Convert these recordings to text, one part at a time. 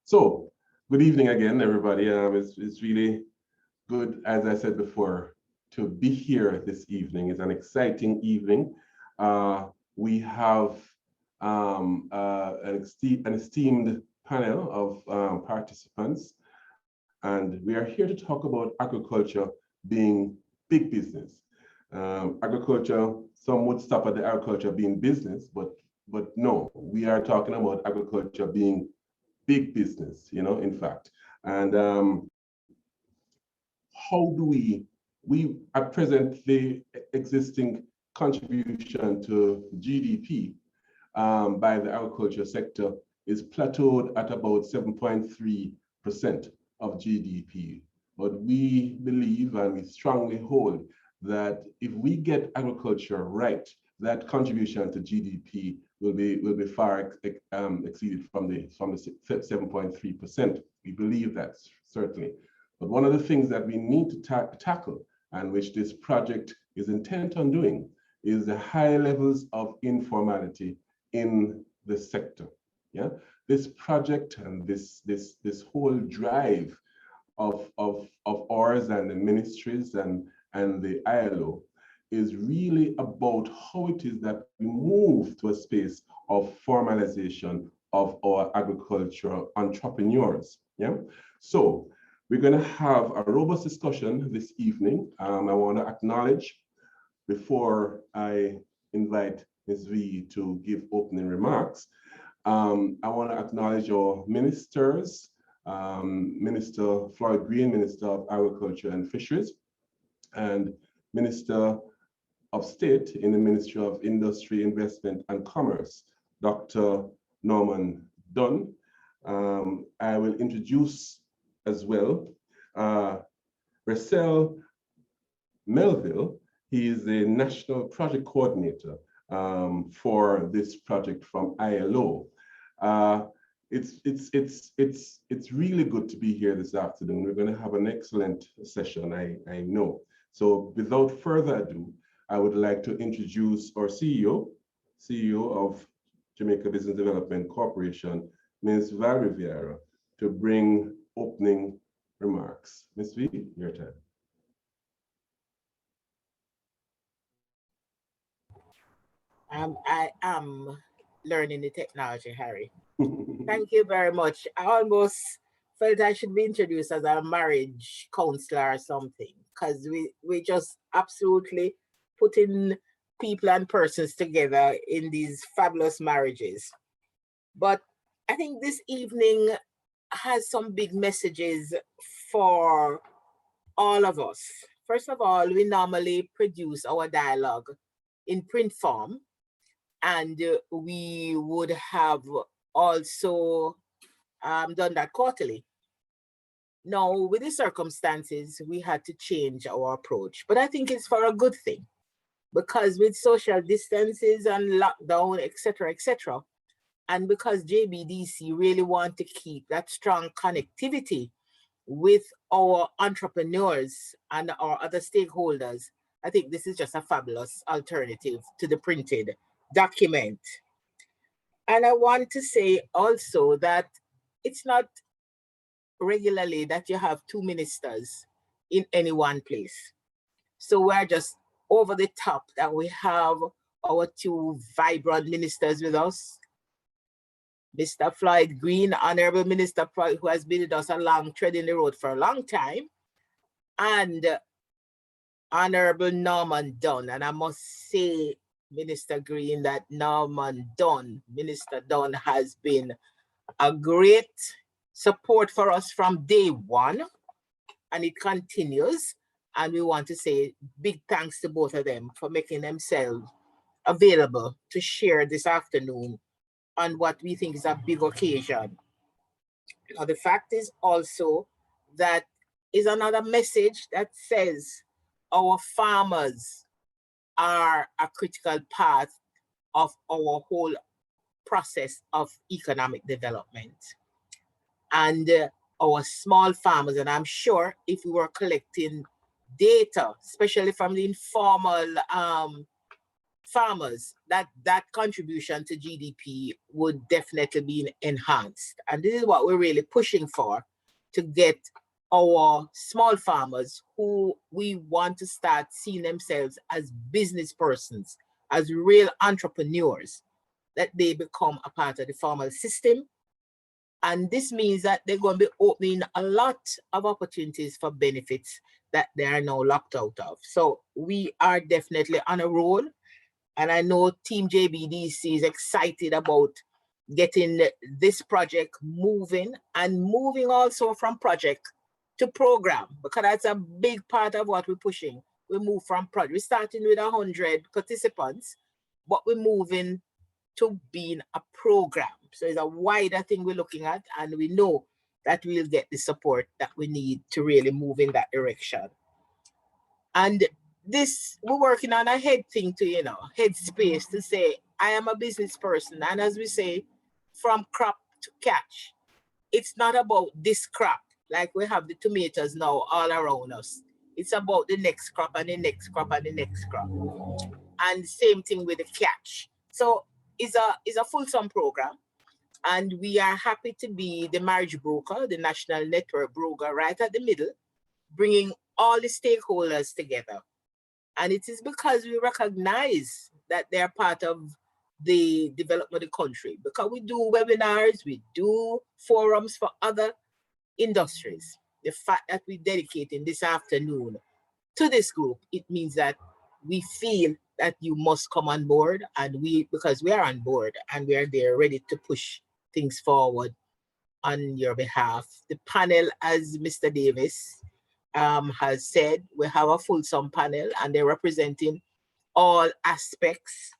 So, good evening again, everybody. It's really good, as I said before, to be here this evening. It's an exciting evening. We have an esteemed panel of participants, and we are here to talk about agriculture being big business. Agriculture, some would stop at the agriculture being business, but no, we are talking about agriculture being big business, in fact. And how do we at present, the existing contribution to GDP by the agriculture sector is plateaued at about 7.3% of GDP. But we believe and we strongly hold that if we get agriculture right, that contribution to GDP will be far exceeded from the 7.3%. We believe that, certainly. But one of the things that we need to tackle, and which this project is intent on doing, is the high levels of informality in the sector. Yeah, this project and this whole drive of ours and the ministries and the ILO is really about how it is that we move to a space of formalization of our agricultural entrepreneurs. Yeah, so we're going to have a robust discussion this evening. I want to acknowledge, before I invite Ms. V to give opening remarks, I want to acknowledge our ministers, Minister Floyd, Minister of Agriculture and Fisheries, and Minister of State in the Ministry of Industry, Investment and Commerce, Dr. Norman Dunn. I will introduce as well Russell Melville. He is the National Project Coordinator for this project from ILO. It's really good to be here this afternoon. We're going to have an excellent session, I know. So without further ado, I would like to introduce our CEO of Jamaica Business Development Corporation, Ms. Valerie Vieira, to bring opening remarks. Ms. V, your turn. I am learning the technology, Harry. Thank you very much. I almost felt I should be introduced as a marriage counselor or something, because we just absolutely putting people and persons together in these fabulous marriages. But I think this evening has some big messages for all of us. First of all, we normally produce our dialogue in print form, and we would have also done that quarterly. Now, with the circumstances, we had to change our approach, but I think it's for a good thing, because with social distances and lockdown, etc., and because JBDC really want to keep that strong connectivity with our entrepreneurs and our other stakeholders, I think this is just a fabulous alternative to the printed document. And I want to say also that it's not regularly that you have two ministers in any one place. So we're just over the top that we have our two vibrant ministers with us. Mr. Floyd Green, Honorable Minister Floyd, who has been with us along, treading the road for a long time, and Honorable Norman Dunn. And I must say, Minister Green, that Minister Dunn has been a great support for us from day one, and it continues. And we want to say big thanks to both of them for making themselves available to share this afternoon on what we think is a big occasion. Now, the fact is also that is another message that says our farmers are a critical part of our whole process of economic development. And our small farmers, and I'm sure if we were collecting data, especially from the informal farmers, that contribution to GDP would definitely be enhanced. And this is what we're really pushing for, to get our small farmers who we want to start seeing themselves as business persons, as real entrepreneurs, that they become a part of the formal system. And this means that they're going to be opening a lot of opportunities for benefits that they are now locked out of. So we are definitely on a roll. And I know Team JBDC is excited about getting this project moving, and moving also from project to program, because that's a big part of what we're pushing. We move from project. We're starting with 100 participants, but we're moving to being a program. So it's a wider thing we're looking at, and we know that we'll get the support that we need to really move in that direction. And this, we're working on a head thing to, head space to say, I am a business person. And as we say, from crop to catch, it's not about this crop, like we have the tomatoes now all around us. It's about the next crop and the next crop and the next crop. And same thing with the catch. So it's a fulsome program. And we are happy to be the marriage broker, the national network broker, right at the middle, bringing all the stakeholders together. And it is because we recognize that they are part of the development of the country, because we do webinars, we do forums for other industries. The fact that we're dedicating this afternoon to this group, it means that we feel that you must come on board, and because we are on board and we are there ready to push things forward on your behalf. The panel, as Mr. Davis has said, we have a fulsome panel, and they're representing all aspects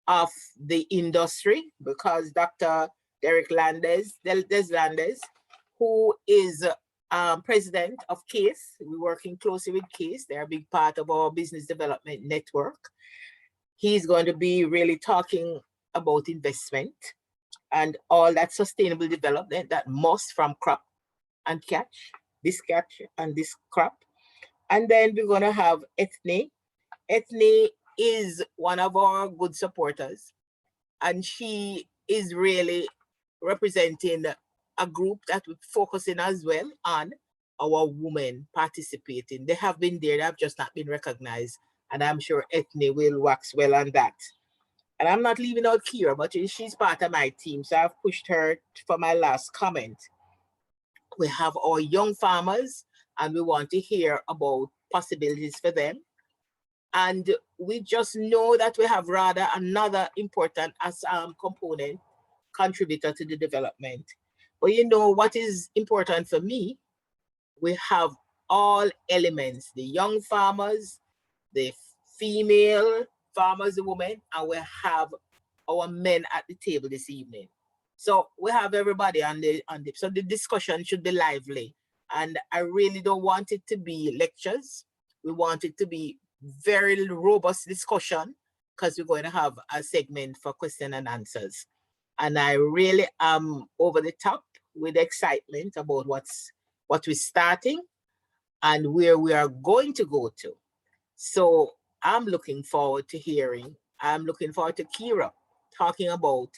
of the industry, because Dr. Derek Landes, who is president of CASE, we're working closely with CASE. They're a big part of our business development network. He's going to be really talking about investment and all that sustainable development that must from crop and catch and this crop. And then we're going to have Ethne. Ethne is one of our good supporters, and she is really representing a group that we're focusing as well on our women participating. They have been there, they have just not been recognized, and I'm sure Ethne will wax well on that. And I'm not leaving out Kira, but she's part of my team, so I've pushed her for my last comment. We have our young farmers, and we want to hear about possibilities for them. And we just know that we have rather another important component contributor to the development. But what is important for me? We have all elements, the young farmers, the female farmers, the women, and we have our men at the table this evening. So we have everybody so the discussion should be lively. And I really don't want it to be lectures. We want it to be very robust discussion, because we're going to have a segment for question and answers. And I really am over the top with excitement about what we're starting and where we are going to go to. So I'm looking forward to hearing. I'm looking forward to Kira talking about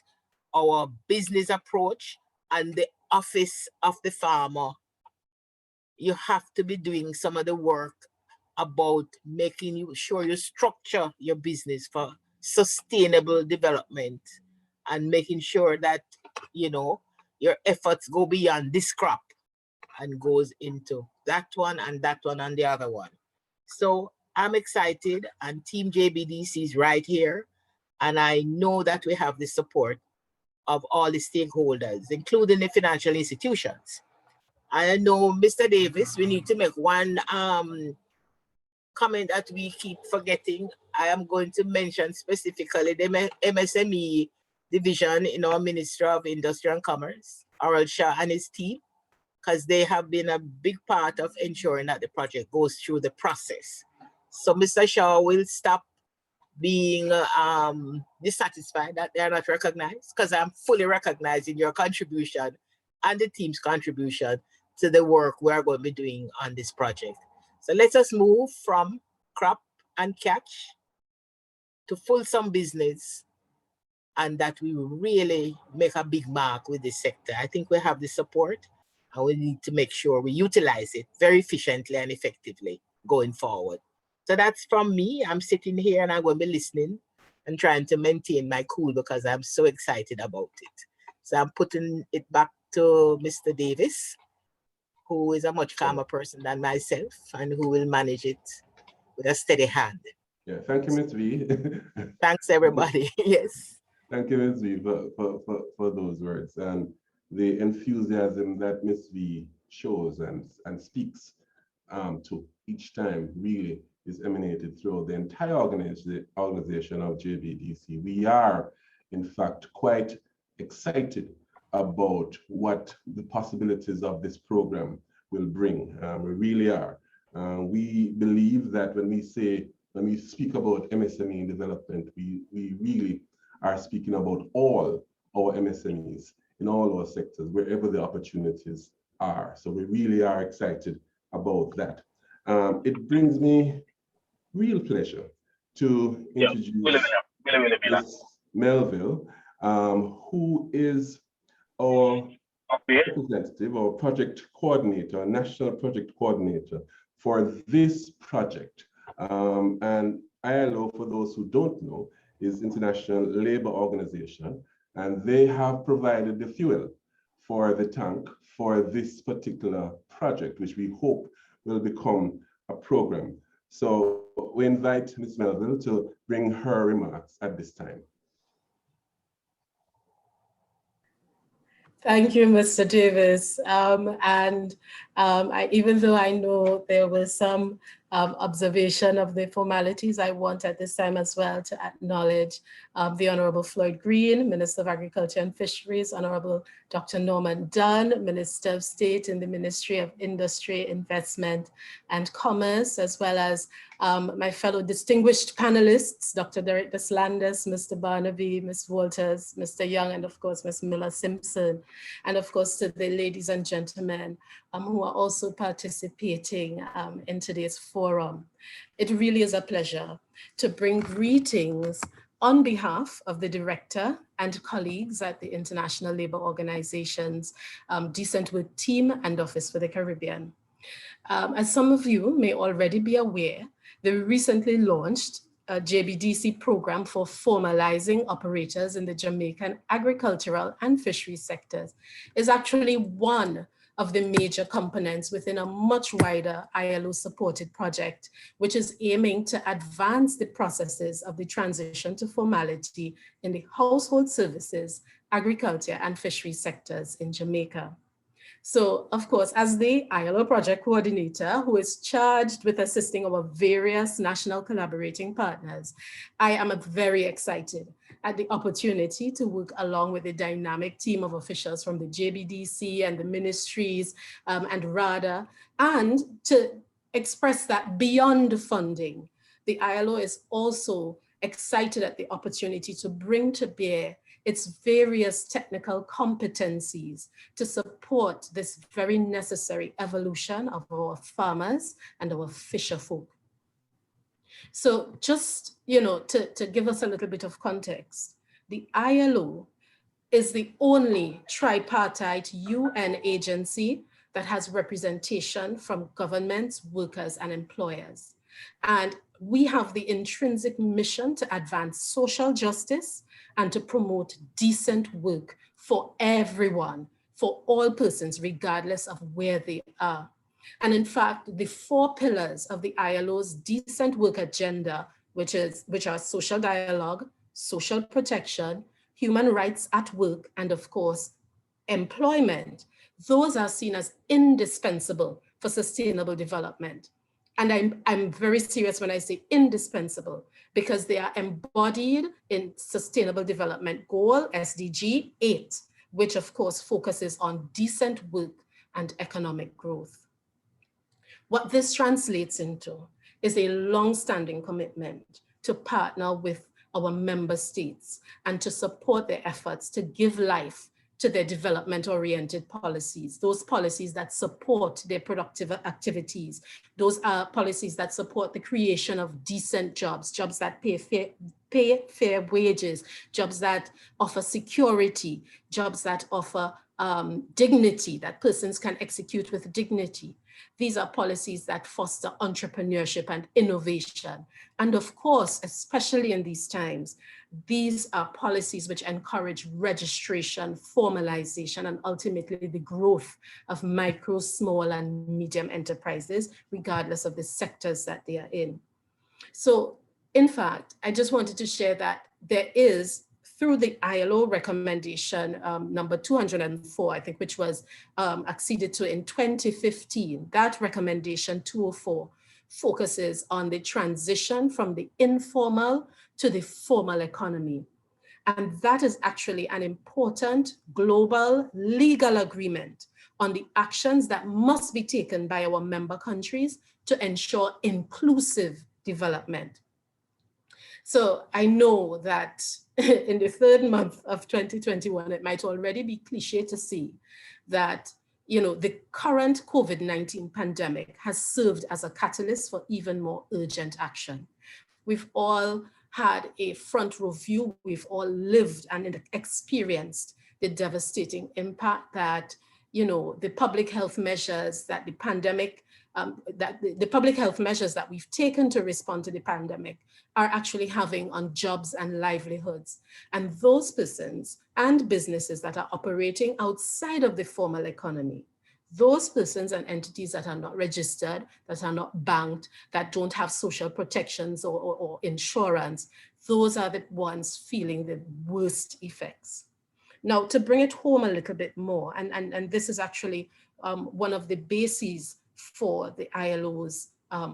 our business approach and the office of the farmer. You have to be doing some of the work about making sure you structure your business for sustainable development, and making sure that your efforts go beyond this crop and goes into that one and the other one. So I'm excited, and Team JBDC is right here, and I know that we have the support of all the stakeholders, including the financial institutions. I know, Mr. Davis, we need to make one comment that we keep forgetting. I am going to mention specifically the MSME division in our Ministry of Industry and Commerce, Aral Shah and his team, because they have been a big part of ensuring that the project goes through the process. So Mr. Shaw will stop being dissatisfied that they are not recognized, because I'm fully recognizing your contribution and the team's contribution to the work we're going to be doing on this project. So let us move from crop and catch to fulsome business, and that we will really make a big mark with this sector. I think we have the support, and we need to make sure we utilize it very efficiently and effectively going forward. So that's from me. I'm sitting here and I'm going to be listening and trying to maintain my cool because I'm so excited about it. So I'm putting it back to Mr. Davis, who is a much calmer person than myself and who will manage it with a steady hand. Yeah, thank you, Ms. V. Thanks, everybody. Yes. Thank you, Ms. V, for those words and the enthusiasm that Ms. V shows and speaks to each time really is emanated throughout the entire organization of JBDC. We are, in fact, quite excited about what the possibilities of this program will bring. We really are. We believe that when we speak about MSME development, we really are speaking about all our MSMEs in all our sectors, wherever the opportunities are. So we really are excited about that. It brings me real pleasure to introduce Ms. Melville, who is our representative or project coordinator, national project coordinator for this project. And ILO, for those who don't know, is International Labour Organization, and they have provided the fuel for the tank for this particular project, which we hope will become a program. So we invite Ms. Melville to bring her remarks at this time. Thank you, Mr. Davis. Even though I know there was some observation of the formalities, I want at this time as well to acknowledge the Honorable Floyd Green, Minister of Agriculture and Fisheries, Honorable Dr. Norman Dunn, Minister of State in the Ministry of Industry, Investment and Commerce, as well as my fellow distinguished panelists, Dr. Derek Deslandes, Mr. Barnaby, Ms. Walters, Mr. Young, and of course, Ms. Miller-Simpson, and of course to the ladies and gentlemen who are also participating in today's forum. It really is a pleasure to bring greetings on behalf of the director and colleagues at the International Labour Organization's Decent Work Team and Office for the Caribbean. As some of you may already be aware, they recently launched a JBDC program for formalizing operators in the Jamaican agricultural and fisheries sectors is actually one of the major components within a much wider ILO-supported project, which is aiming to advance the processes of the transition to formality in the household services, agriculture, and fisheries sectors in Jamaica. So, of course, as the ILO project coordinator who is charged with assisting our various national collaborating partners, I am very excited at the opportunity to work along with a dynamic team of officials from the JBDC and the ministries and RADA, and to express that beyond funding, the ILO is also excited at the opportunity to bring to bear its various technical competencies to support this very necessary evolution of our farmers and our fisher folk. So just, to give us a little bit of context, the ILO is the only tripartite UN agency that has representation from governments, workers, and employers. And we have the intrinsic mission to advance social justice and to promote decent work for everyone, for all persons, regardless of where they are. And in fact, the 4 pillars of the ILO's decent work agenda, which are social dialogue, social protection, human rights at work, and of course, employment, those are seen as indispensable for sustainable development. And I'm very serious when I say indispensable, because they are embodied in Sustainable Development Goal, SDG 8, which of course focuses on decent work and economic growth. What this translates into is a long-standing commitment to partner with our member states and to support their efforts to give life to their development-oriented policies, those policies that support their productive activities, those are policies that support the creation of decent jobs, jobs that pay pay fair wages, jobs that offer security, jobs that offer dignity, that persons can execute with dignity. These are policies that foster entrepreneurship and innovation. And of course, especially in these times, these are policies which encourage registration, formalization, and ultimately the growth of micro, small, and medium enterprises, regardless of the sectors that they are in. So, in fact, I just wanted to share that there is, through the ILO recommendation number 204, I think, which was acceded to in 2015, that recommendation 204 focuses on the transition from the informal to the formal economy. And that is actually an important global legal agreement on the actions that must be taken by our member countries to ensure inclusive development. So I know that in the third month of 2021, it might already be cliche to say that, you know, the current COVID-19 pandemic has served as a catalyst for even more urgent action. We've all had a front row view. We've all lived and experienced the devastating impact that, you know, the public health measures that the pandemic, the public health measures that we've taken to respond to the pandemic are actually having on jobs and livelihoods. And those persons and businesses that are operating outside of the formal economy, those persons and entities that are not registered, that are not banked, that don't have social protections or insurance, those are the ones feeling the worst effects. Now, to bring it home a little bit more, and this is actually one of the bases for the ILO's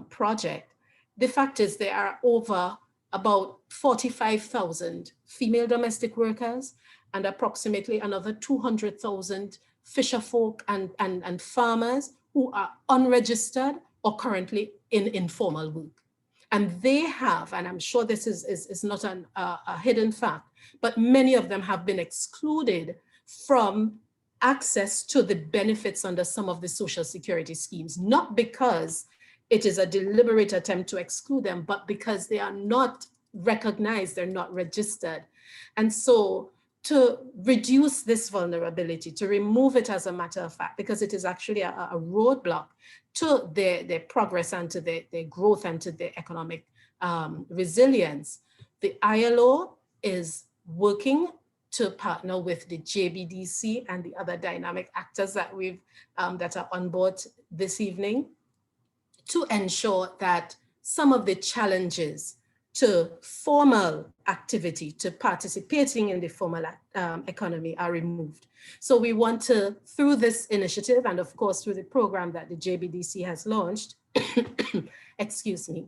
project, the fact is there are over about 45,000 female domestic workers and approximately another 200,000 fisherfolk and farmers who are unregistered or currently in informal work. And they have, and I'm sure this is not a hidden fact, but many of them have been excluded from access to the benefits under some of the social security schemes, not because it is a deliberate attempt to exclude them, but because they are not recognized, they're not registered. And so to reduce this vulnerability, to remove it as a matter of fact, because it is actually a roadblock to their progress and to their growth and to their economic resilience, the ILO is working to partner with the JBDC and the other dynamic actors that that are on board this evening to ensure that some of the challenges to formal activity, to participating in the formal economy are removed. So we want to, through this initiative, and of course through the program that the JBDC has launched, excuse me,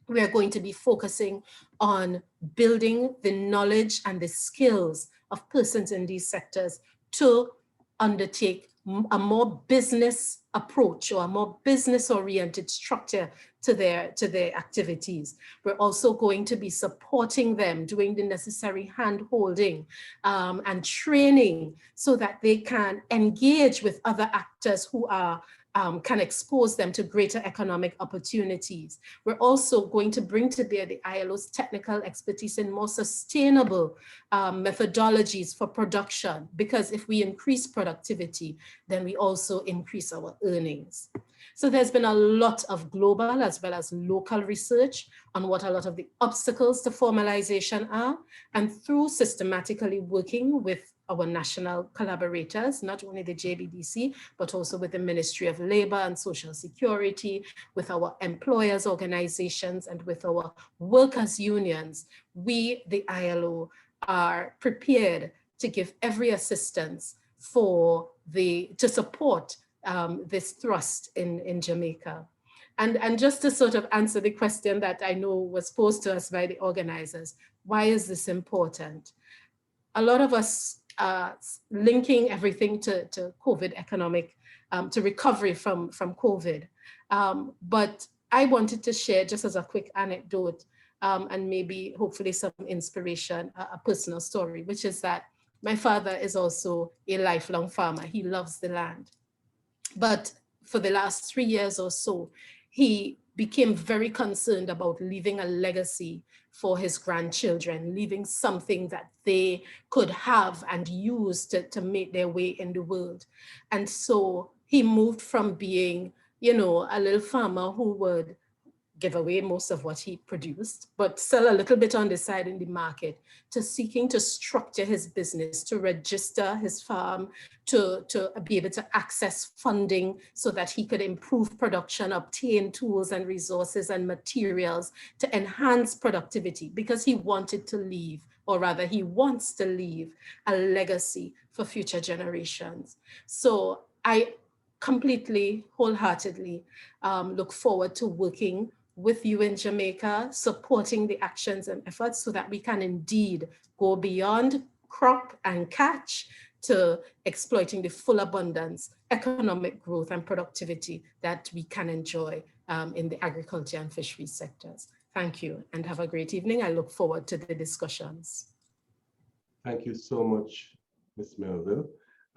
we are going to be focusing on building the knowledge and the skills of persons in these sectors to undertake a more business approach or a more business-oriented structure to their activities. We're also going to be supporting them, doing the necessary hand-holding and training so that they can engage with other actors who are can expose them to greater economic opportunities. We're also going to bring to bear the ILO's technical expertise in more sustainable methodologies for production, because if we increase productivity, then we also increase our earnings. So there's been a lot of global as well as local research on what a lot of the obstacles to formalization are, and through systematically working with our national collaborators, not only the JBDC, but also with the Ministry of Labor and Social Security, with our employers organizations, and with our workers unions, we, the ILO, are prepared to give every assistance to support this thrust in Jamaica. And just to sort of answer the question that I know was posed to us by the organizers, why is this important? A lot of us linking everything to COVID economic, to recovery from COVID. But I wanted to share, just as a quick anecdote, and maybe hopefully some inspiration, a personal story, which is that my father is also a lifelong farmer. He loves the land. But for the last 3 years or so, he became very concerned about leaving a legacy for his grandchildren, leaving something that they could have and use to make their way in the world. And so he moved from being, you know, a little farmer who would give away most of what he produced, but sell a little bit on the side in the market, to seeking to structure his business, to register his farm, to be able to access funding so that he could improve production, obtain tools and resources and materials to enhance productivity, because he wanted to leave, or rather he wants to leave, a legacy for future generations. So I completely, wholeheartedly look forward to working with you in Jamaica, supporting the actions and efforts so that we can indeed go beyond crop and catch to exploiting the full abundance, economic growth and productivity that we can enjoy in the agriculture and fisheries sectors. Thank you and have a great evening. I look forward to the discussions. Thank you so much, Ms. Melville.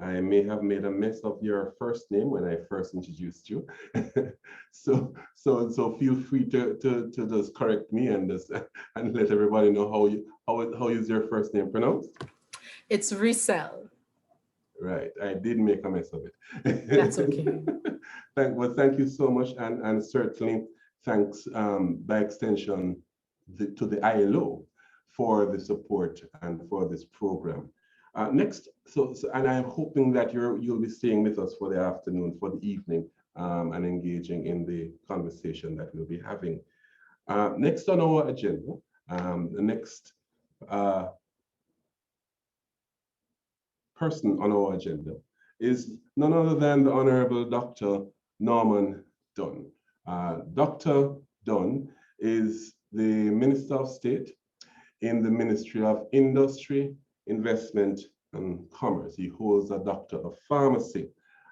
I may have made a mess of your first name when I first introduced you. so feel free to just correct me and let everybody know how is your first name pronounced? It's Resell. Right, I did make a mess of it. That's okay. Thank you so much, and certainly thanks by extension to the ILO for the support and for this program. Next, and I'm hoping that you'll be staying with us for the afternoon, for the evening, and engaging in the conversation that we'll be having. Next on our agenda, the next person on our agenda is none other than the Honorable Dr. Norman Dunn. Dr. Dunn is the Minister of State in the Ministry of Industry, Investment and Commerce. He holds a Doctor of Pharmacy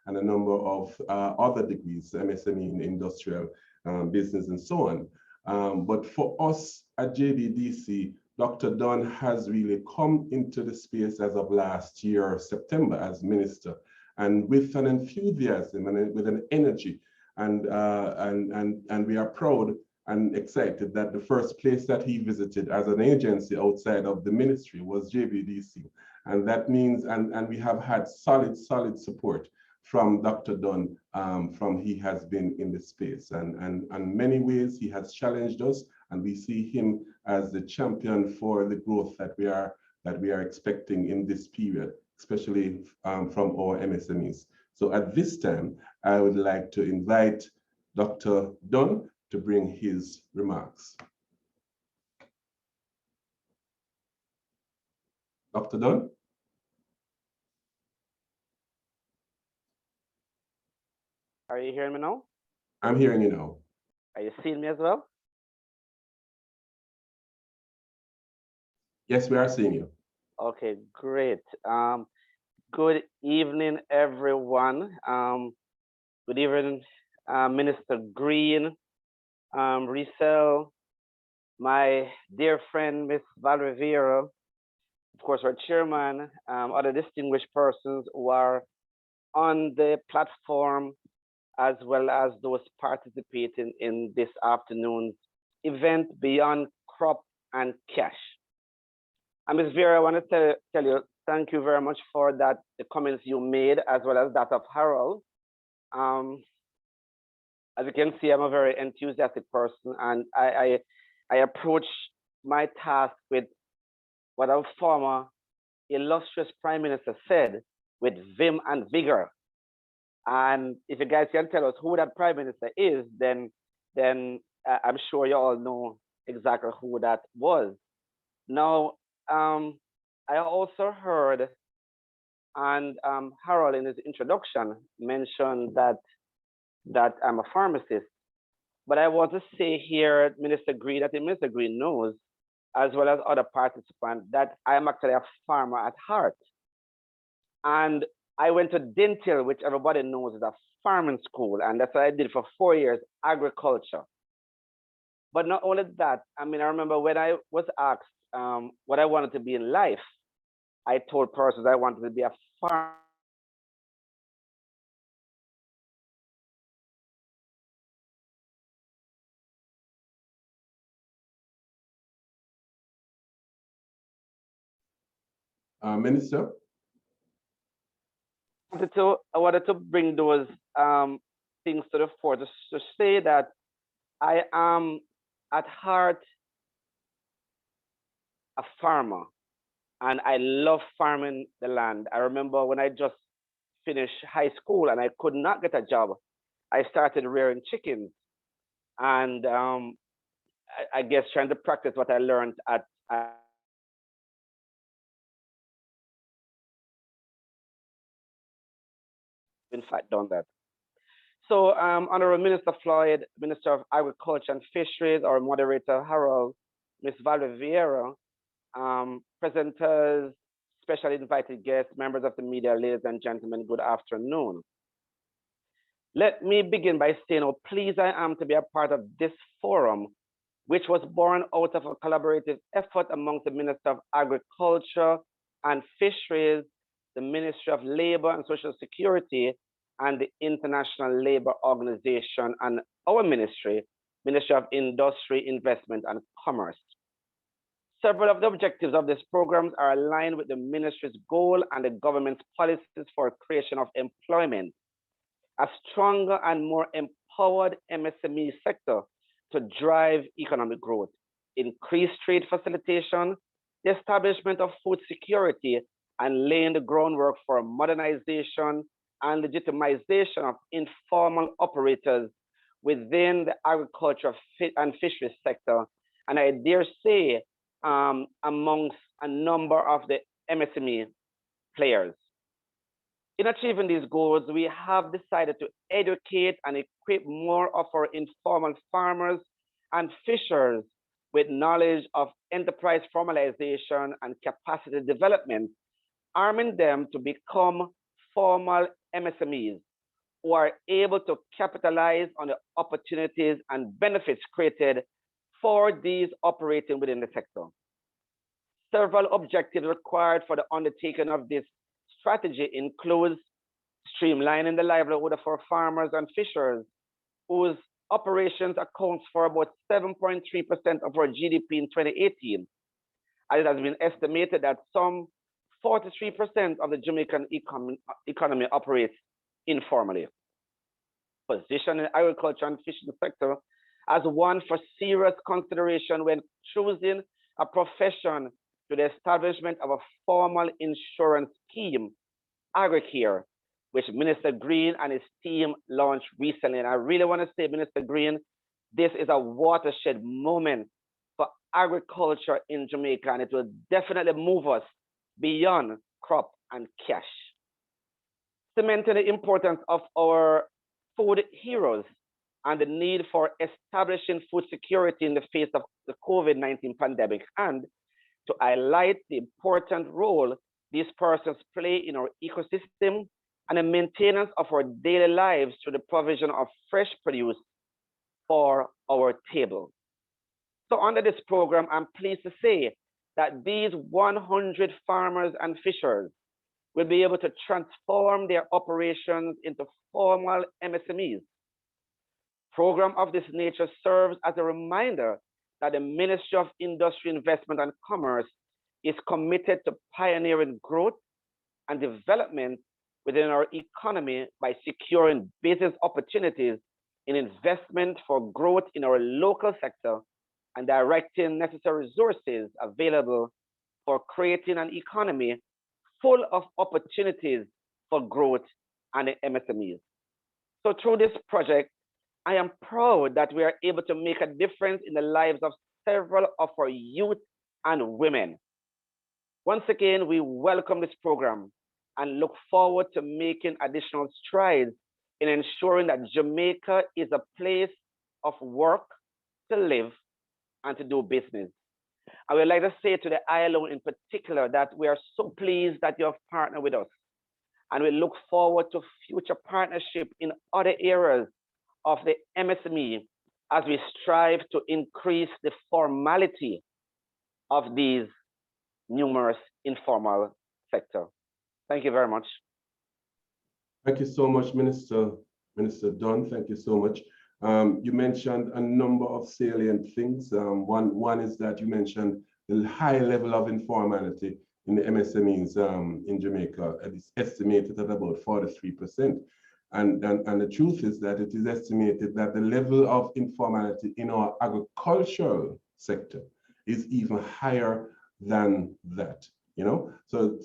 and a number of other degrees, MSME in industrial business and so on. But for us at JBDC, Dr. Dunn has really come into the space as of last year, September, as minister, and with an enthusiasm and with an energy. And we are proud and excited that the first place that he visited as an agency outside of the ministry was JBDC. And that means, and we have had solid support from Dr. Dunn from he has been in the space. And in many ways, he has challenged us, and we see him as the champion for the growth that we are expecting in this period, especially from our MSMEs. So at this time, I would like to invite Dr. Dunn to bring his remarks. Dr. Dunn? Are you hearing me now? I'm hearing you now. Are you seeing me as well? Yes, we are seeing you. Okay, great. Good evening, everyone. Good evening, Minister Green, Resell, my dear friend, Miss Valerie Vieira, of course, our chairman, other distinguished persons who are on the platform, as well as those participating in this afternoon's event beyond crop and cash. And Ms. Vera, I want to tell you, thank you very much for the comments you made, as well as that of Harold. As you can see, I'm a very enthusiastic person, and I approach my task with what our former illustrious Prime Minister said, with vim and vigor. And if you guys can tell us who that Prime Minister is, then I'm sure you all know exactly who that was. Now, I also heard, and Harold in his introduction mentioned that I'm a pharmacist. But I want to say here, Minister Green, that Minister Green knows, as well as other participants, that I'm actually a farmer at heart. And I went to Dental, which everybody knows is a farming school, and that's what I did for 4 years, agriculture. But not only that, I mean, I remember when I was asked what I wanted to be in life, I told persons I wanted to be a farmer. Minister? I wanted to bring those things to the fore to say that I am at heart a farmer, and I love farming the land. I remember when I just finished high school and I could not get a job, I started rearing chickens, and I guess trying to practice what I learned at in fact done that. So Honorable Minister Floyd, Minister of Agriculture and Fisheries, our moderator Harold, Ms. Valerie Vieira, presenters, special invited guests, members of the media, ladies and gentlemen, good afternoon. Let me begin by saying how pleased I am to be a part of this forum, which was born out of a collaborative effort amongst the Minister of Agriculture and Fisheries, the Ministry of Labor and Social Security, and the International Labour Organization, and our ministry, Ministry of Industry, Investment and Commerce. Several of the objectives of these programs are aligned with the ministry's goal and the government's policies for creation of employment, a stronger and more empowered MSME sector to drive economic growth, increased trade facilitation, the establishment of food security, and laying the groundwork for modernization and legitimization of informal operators within the agriculture and fisheries sector, and I dare say amongst a number of the MSME players. In achieving these goals, we have decided to educate and equip more of our informal farmers and fishers with knowledge of enterprise formalization and capacity development, arming them to become formal MSMEs who are able to capitalize on the opportunities and benefits created for these operating within the sector. Several objectives required for the undertaking of this strategy includes streamlining the livelihood of our farmers and fishers, whose operations accounts for about 7.3% of our GDP in 2018. And it has been estimated that some 43% of the Jamaican economy operates informally. Position the agriculture and fishing sector as one for serious consideration when choosing a profession to the establishment of a formal insurance scheme, AgriCare, which Minister Green and his team launched recently. And I really want to say, Minister Green, this is a watershed moment for agriculture in Jamaica, and it will definitely move us beyond crop and cash. Cementing the importance of our food heroes and the need for establishing food security in the face of the COVID-19 pandemic, and to highlight the important role these persons play in our ecosystem and the maintenance of our daily lives through the provision of fresh produce for our table. So under this program, I'm pleased to say that these 100 farmers and fishers will be able to transform their operations into formal MSMEs. Program of this nature serves as a reminder that the Ministry of Industry, Investment and Commerce is committed to pioneering growth and development within our economy by securing business opportunities in investment for growth in our local sector and directing necessary resources available for creating an economy full of opportunities for growth and the MSMEs. So through this project, I am proud that we are able to make a difference in the lives of several of our youth and women. Once again, we welcome this program and look forward to making additional strides in ensuring that Jamaica is a place of work, to live, and to do business. I would like to say to the ILO in particular that we are so pleased that you have partnered with us, and we look forward to future partnership in other areas of the MSME as we strive to increase the formality of these numerous informal sector. Thank you very much. Thank you so much, Minister Dunn. Thank you so much. You mentioned a number of salient things. One is that you mentioned the high level of informality in the MSMEs in Jamaica. It's estimated at about 43%. And the truth is that it is estimated that the level of informality in our agricultural sector is even higher than that. So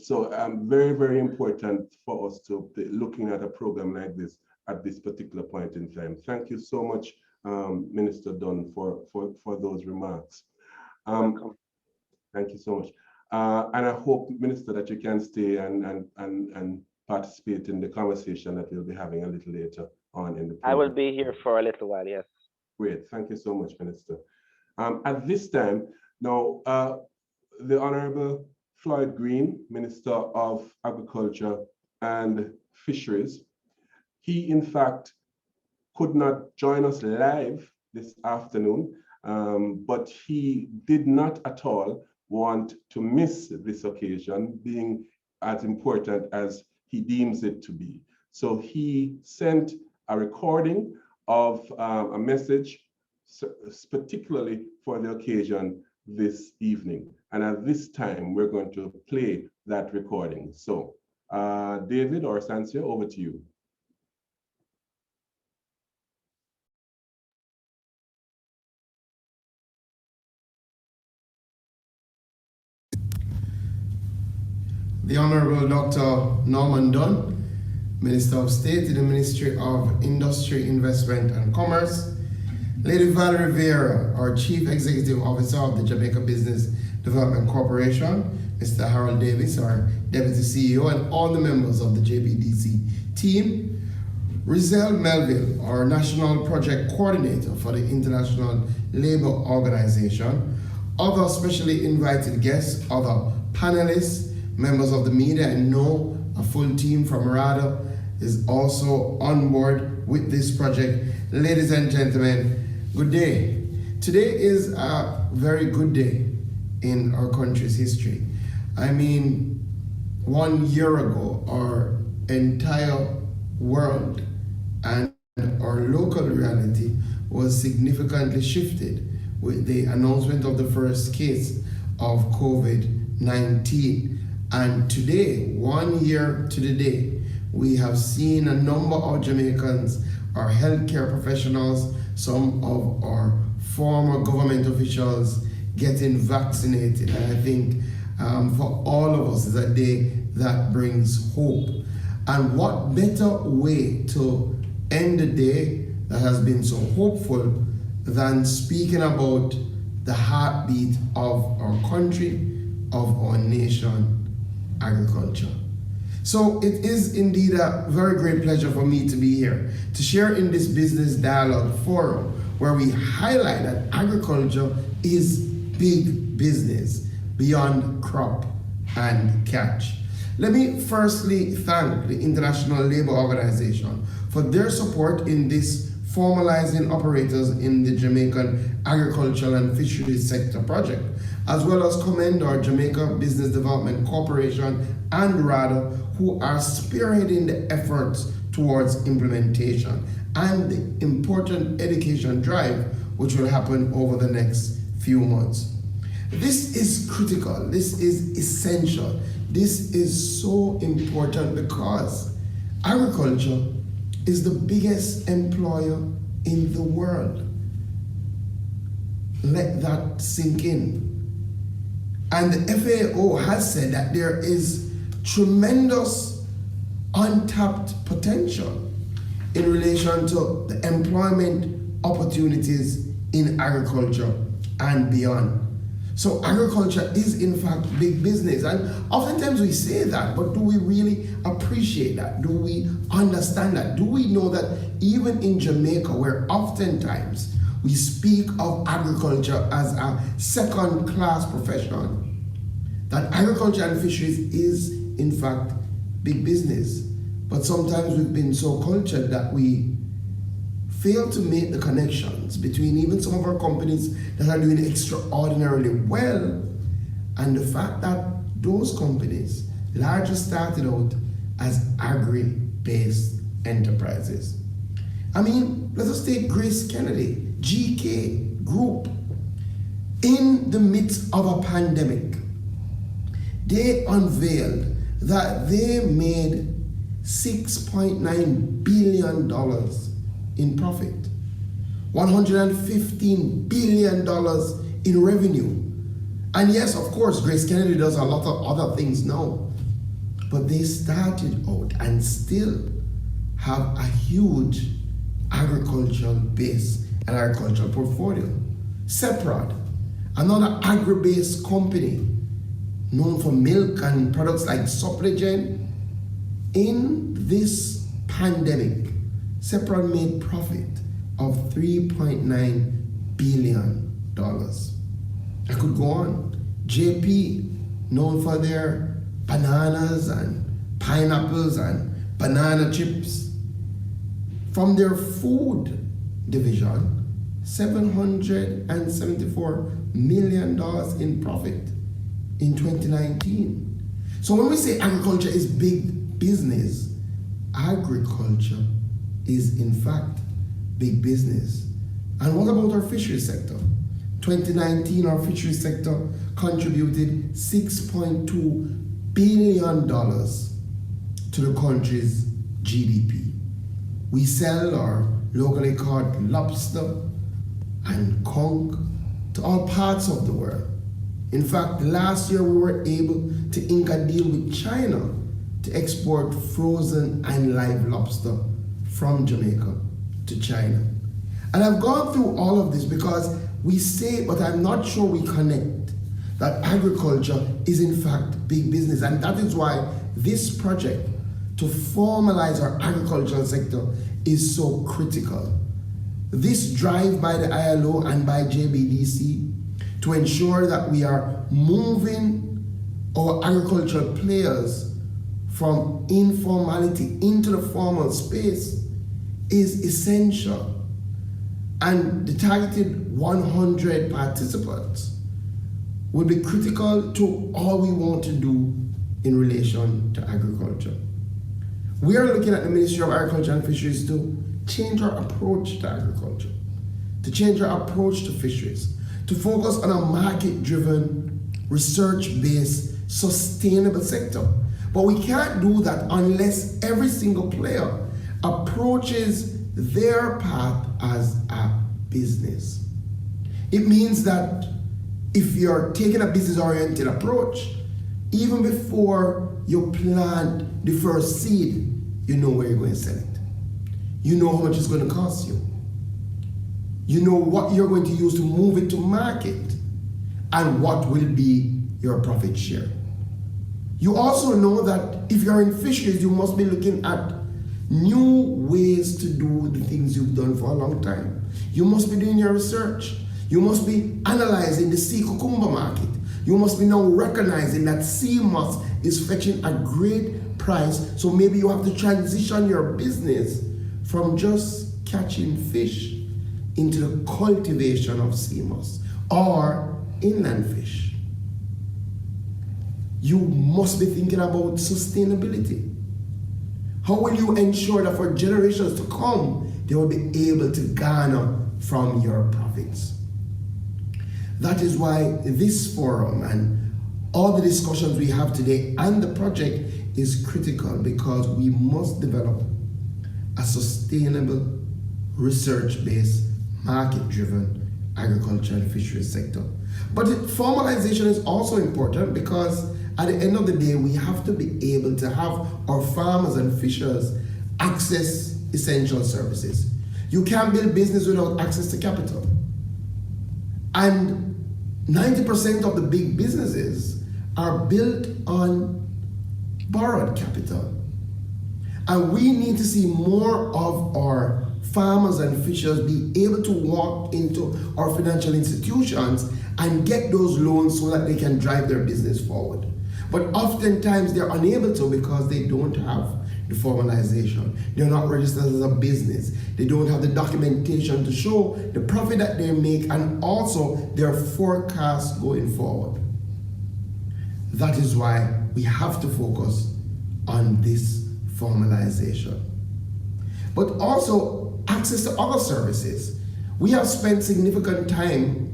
very, very important for us to be looking at a program like this at this particular point in time. Thank you so much, Minister Dunn, for those remarks. Thank you so much. And I hope, Minister, that you can stay and participate in the conversation that we'll be having a little later on in the program. I will be here for a little while, yes. Great, thank you so much, Minister. At this time, now, the Honorable Floyd Green, Minister of Agriculture and Fisheries, he in fact could not join us live this afternoon, but he did not at all want to miss this occasion, being as important as he deems it to be. So he sent a recording of a message, particularly for the occasion this evening. And at this time, we're going to play that recording. So David or Sansia, over to you. The Honorable Dr. Norman Dunn, Minister of State in the Ministry of Industry, Investment and Commerce, Lady Valerie Vieira, our Chief Executive Officer of the Jamaica Business Development Corporation, Mr. Harold Davis, our Deputy CEO, and all the members of the JBDC team, Rizal Melville, our National Project Coordinator for the International Labour Organization, other specially invited guests, other panelists, members of the media, and know a full team from RADA is also on board with this project. Ladies and gentlemen, good day. Today is a very good day in our country's history. I mean, 1 year ago, our entire world and our local reality was significantly shifted with the announcement of the first case of COVID-19. And today, 1 year to the day, we have seen a number of Jamaicans, our healthcare professionals, some of our former government officials getting vaccinated. And I think for all of us is a day that brings hope. And what better way to end the day that has been so hopeful than speaking about the heartbeat of our country, of our nation, agriculture. So it is indeed a very great pleasure for me to be here to share in this business dialogue forum where we highlight that agriculture is big business beyond crop and catch. Let me firstly thank the International Labour Organization for their support in this formalizing operators in the Jamaican agricultural and fisheries sector project, as well as commend our Jamaica Business Development Corporation and RADA, who are spearheading the efforts towards implementation and the important education drive, which will happen over the next few months. This is critical, this is essential, this is so important because agriculture is the biggest employer in the world. Let that sink in. And the FAO has said that there is tremendous untapped potential in relation to the employment opportunities in agriculture and beyond. So agriculture is in fact big business, and oftentimes we say that, but do we really appreciate that? Do we understand that? Do we know that even in Jamaica, where oftentimes we speak of agriculture as a second-class profession, that agriculture and fisheries is in fact big business, but sometimes we've been so cultured that we fail to make the connections between even some of our companies that are doing extraordinarily well and the fact that those companies largely started out as agri-based enterprises. I mean, let us take Grace Kennedy, GK Group, in the midst of a pandemic, they unveiled that they made $6.9 billion in profit, $115 billion in revenue. And yes, of course, Grace Kennedy does a lot of other things now, but they started out and still have a huge agricultural base and agricultural portfolio. Separate, another agri-based company known for milk and products like Suppligen. In this pandemic, Separate made profit of $3.9 billion. I could go on. JP, known for their bananas and pineapples and banana chips. From their food division, $774 million in profit in 2019. So when we say agriculture is big business, agriculture is in fact big business. And what about our fisheries sector? 2019, our fisheries sector contributed $6.2 billion to the country's GDP. We sell our locally caught lobster and conch to all parts of the world. In fact, last year we were able to ink a deal with China to export frozen and live lobster from Jamaica to China. And I've gone through all of this because we say, but I'm not sure we connect, that agriculture is in fact big business. And that is why this project to formalize our agricultural sector is so critical. This drive by the ILO and by JBDC to ensure that we are moving our agricultural players from informality into the formal space is essential. And the targeted 100 participants will be critical to all we want to do in relation to agriculture. We are looking at the Ministry of Agriculture and Fisheries to change our approach to agriculture, to change our approach to fisheries, to focus on a market-driven, research-based, sustainable sector. But we can't do that unless every single player approaches their path as a business. It means that if you're taking a business-oriented approach, even before you plant the first seed, you know where you're going to sell it. You know how much it's going to cost you. You know what you're going to use to move it to market and what will be your profit share. You also know that if you're in fisheries, you must be looking at new ways to do the things you've done for a long time. You must be doing your research. You must be analyzing the sea cucumber market. You must be now recognizing that sea moss is fetching a great price, so maybe you have to transition your business from just catching fish into the cultivation of sea moss or inland fish. You must be thinking about sustainability. How will you ensure that for generations to come, they will be able to garner from your profits? That is why this forum and all the discussions we have today and the project is critical, because we must develop a sustainable, research-based, market-driven agriculture and fisheries sector. But formalization is also important because at the end of the day, we have to be able to have our farmers and fishers access essential services. You can't build business without access to capital. And 90% of the big businesses are built on borrowed capital. And we need to see more of our farmers and fishers be able to walk into our financial institutions and get those loans so that they can drive their business forward. But oftentimes they're unable to because they don't have the formalization. They're not registered as a business. They don't have the documentation to show the profit that they make and also their forecast going forward. That is why we have to focus on this formalization. But also access to other services. We have spent significant time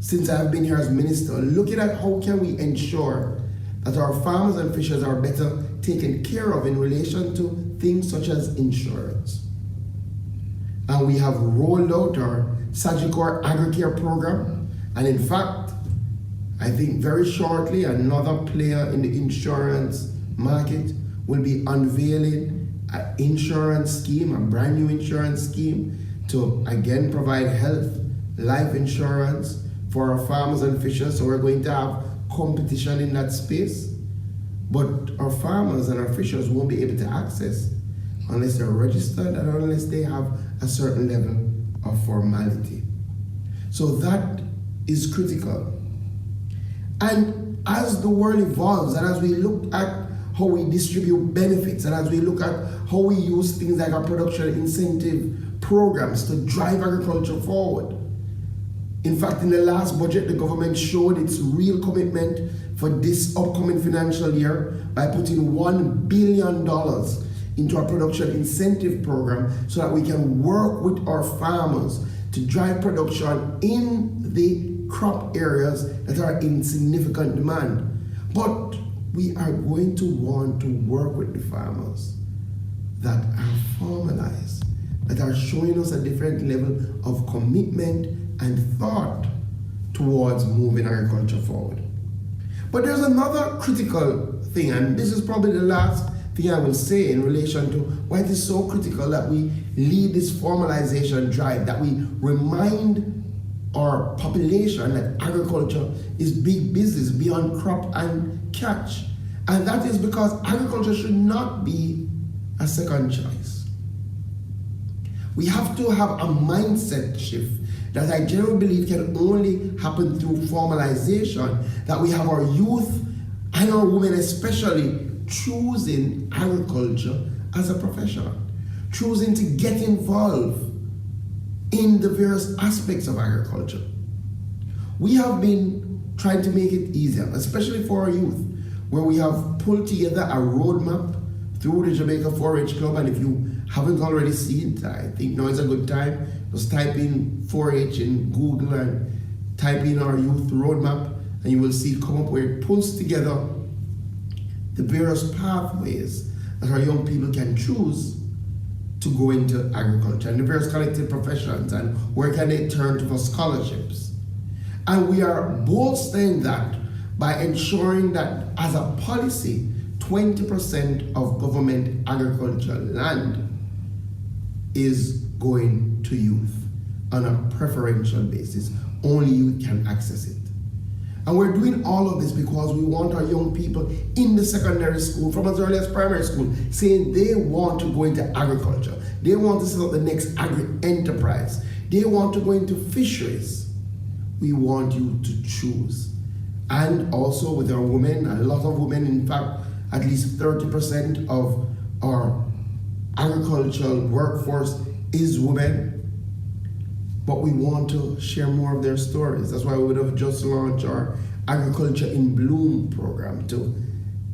since I've been here as minister looking at how can we ensure that our farmers and fishers are better taken care of in relation to things such as insurance. And we have rolled out our Sagicor AgriCare program, and in fact, I think very shortly another player in the insurance market will be unveiling an insurance scheme, a brand new insurance scheme to again provide health, life insurance for our farmers and fishers. So we're going to have competition in that space, but our farmers and our fishers won't be able to access unless they're registered and unless they have a certain level of formality. So that is critical. And as the world evolves, and as we look at how we distribute benefits, and as we look at how we use things like our production incentive programs to drive agriculture forward. In fact, in the last budget, the government showed its real commitment for this upcoming financial year by putting $1 billion into our production incentive program so that we can work with our farmers to drive production in the crop areas that are in significant demand. But we are going to want to work with the farmers that are formalized, that are showing us a different level of commitment and thought towards moving agriculture forward. But there's another critical thing, and this is probably the last thing I will say in relation to why it is so critical that we lead this formalization drive, that we remind our population that agriculture is big business beyond crop and catch. And that is because agriculture should not be a second choice. We have to have a mindset shift that I generally believe can only happen through formalization, that we have our youth and our women especially choosing agriculture as a profession, choosing to get involved in the various aspects of agriculture. We have been trying to make it easier, especially for our youth, where we have pulled together a roadmap through the Jamaica 4-H Club, and if you haven't already seen it, I think now is a good time. Just type in 4-H in Google and type in our youth roadmap, and you will see it come up where it pulls together the various pathways that our young people can choose to go into agriculture and the various collective professions and where can they turn to for scholarships. And we are bolstering that by ensuring that as a policy, 20% of government agricultural land is going to youth on a preferential basis. Only youth can access it. And we're doing all of this because we want our young people in the secondary school, from as early as primary school, saying they want to go into agriculture. They want to set up the next agri-enterprise. They want to go into fisheries. We want you to choose. And also with our women, a lot of women, in fact, at least 30% of our agricultural workforce is women. But we want to share more of their stories. That's why we would have just launched our Agriculture in Bloom program to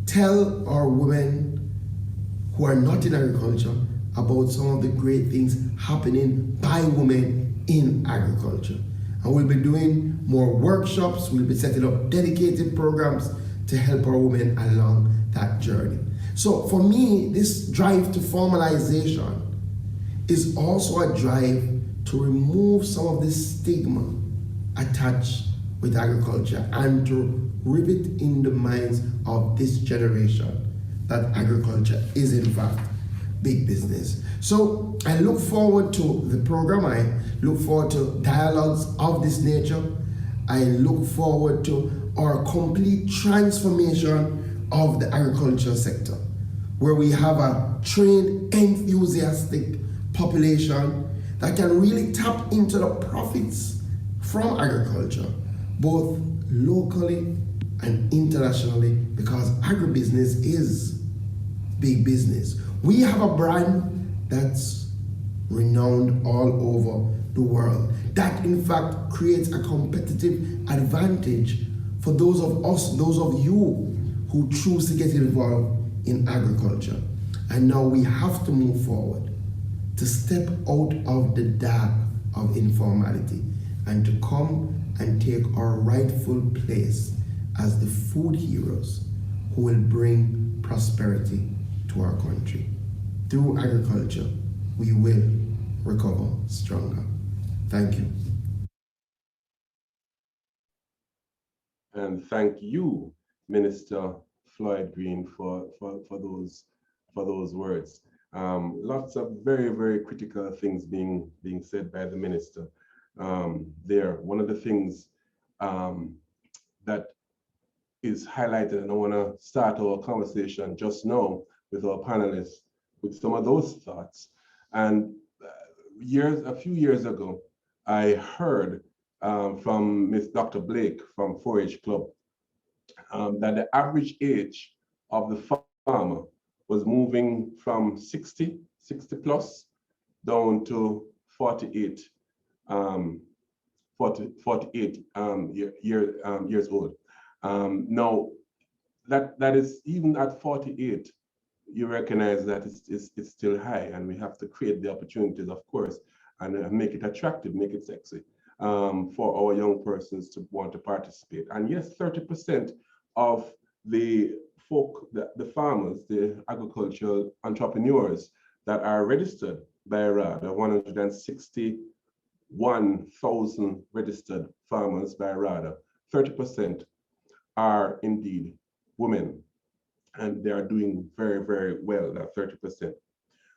tell our women who are not in agriculture about some of the great things happening by women in agriculture. And we'll be doing more workshops, we'll be setting up dedicated programs to help our women along that journey. So for me, this drive to formalization is also a drive to remove some of the stigma attached with agriculture and to rivet in the minds of this generation that agriculture is in fact big business. So I look forward to the program. I look forward to dialogues of this nature. I look forward to our complete transformation of the agriculture sector, where we have a trained, enthusiastic population that can really tap into the profits from agriculture, both locally and internationally, because agribusiness is big business. We have a brand that's renowned all over the world. That in fact creates a competitive advantage for those of us, those of you who choose to get involved in agriculture. And now we have to move forward to step out of the dark of informality and to come and take our rightful place as the food heroes who will bring prosperity to our country. Through agriculture, we will recover stronger. Thank you. And thank you, Minister Floyd Green, for those words. Lots of very, very critical things being said by the minister there. One of the things that is highlighted, and I want to start our conversation just now with our panelists with some of those thoughts. And a few years ago, I heard from Miss Dr. Blake from 4-H Club that the average age of the farmer was moving from 60 plus down to 48 years old. Now, that is, even at 48, you recognize that it's still high, and we have to create the opportunities, of course, and make it attractive, make it sexy for our young persons to want to participate. And yes, 30% of the folk, the farmers, the agricultural entrepreneurs that are registered by RADA, 161,000 registered farmers by RADA, 30% are indeed women. And they are doing very, very well, that 30%.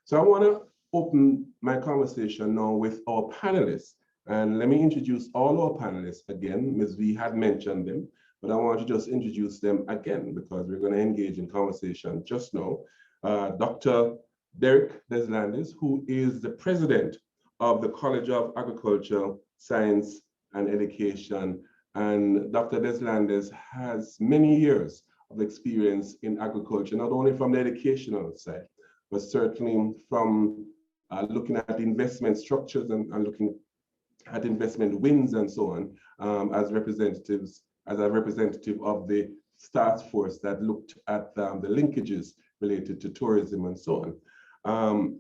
So I want to open my conversation now with our panelists. And let me introduce all our panelists again. Ms. V had mentioned them, but I want to just introduce them again because we're going to engage in conversation just now. Dr. Derek Deslandes, who is the president of the College of Agriculture, Science and Education. And Dr. Deslandes has many years of experience in agriculture, not only from the educational side, but certainly from looking at investment structures and looking at investment wins and so on, as a representative of the task force that looked at the linkages related to tourism and so on.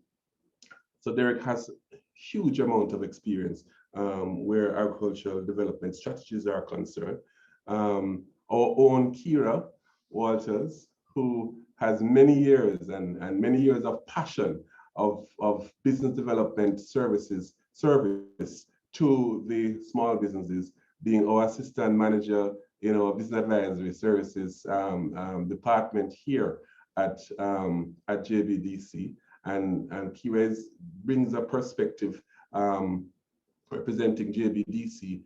So Derek has a huge amount of experience where agricultural development strategies are concerned. Our own Kira Walters, who has many years and many years of passion of business development service to the small businesses, being our assistant manager in our business advisory services department here at JBDC. And Kira brings a perspective representing JBDC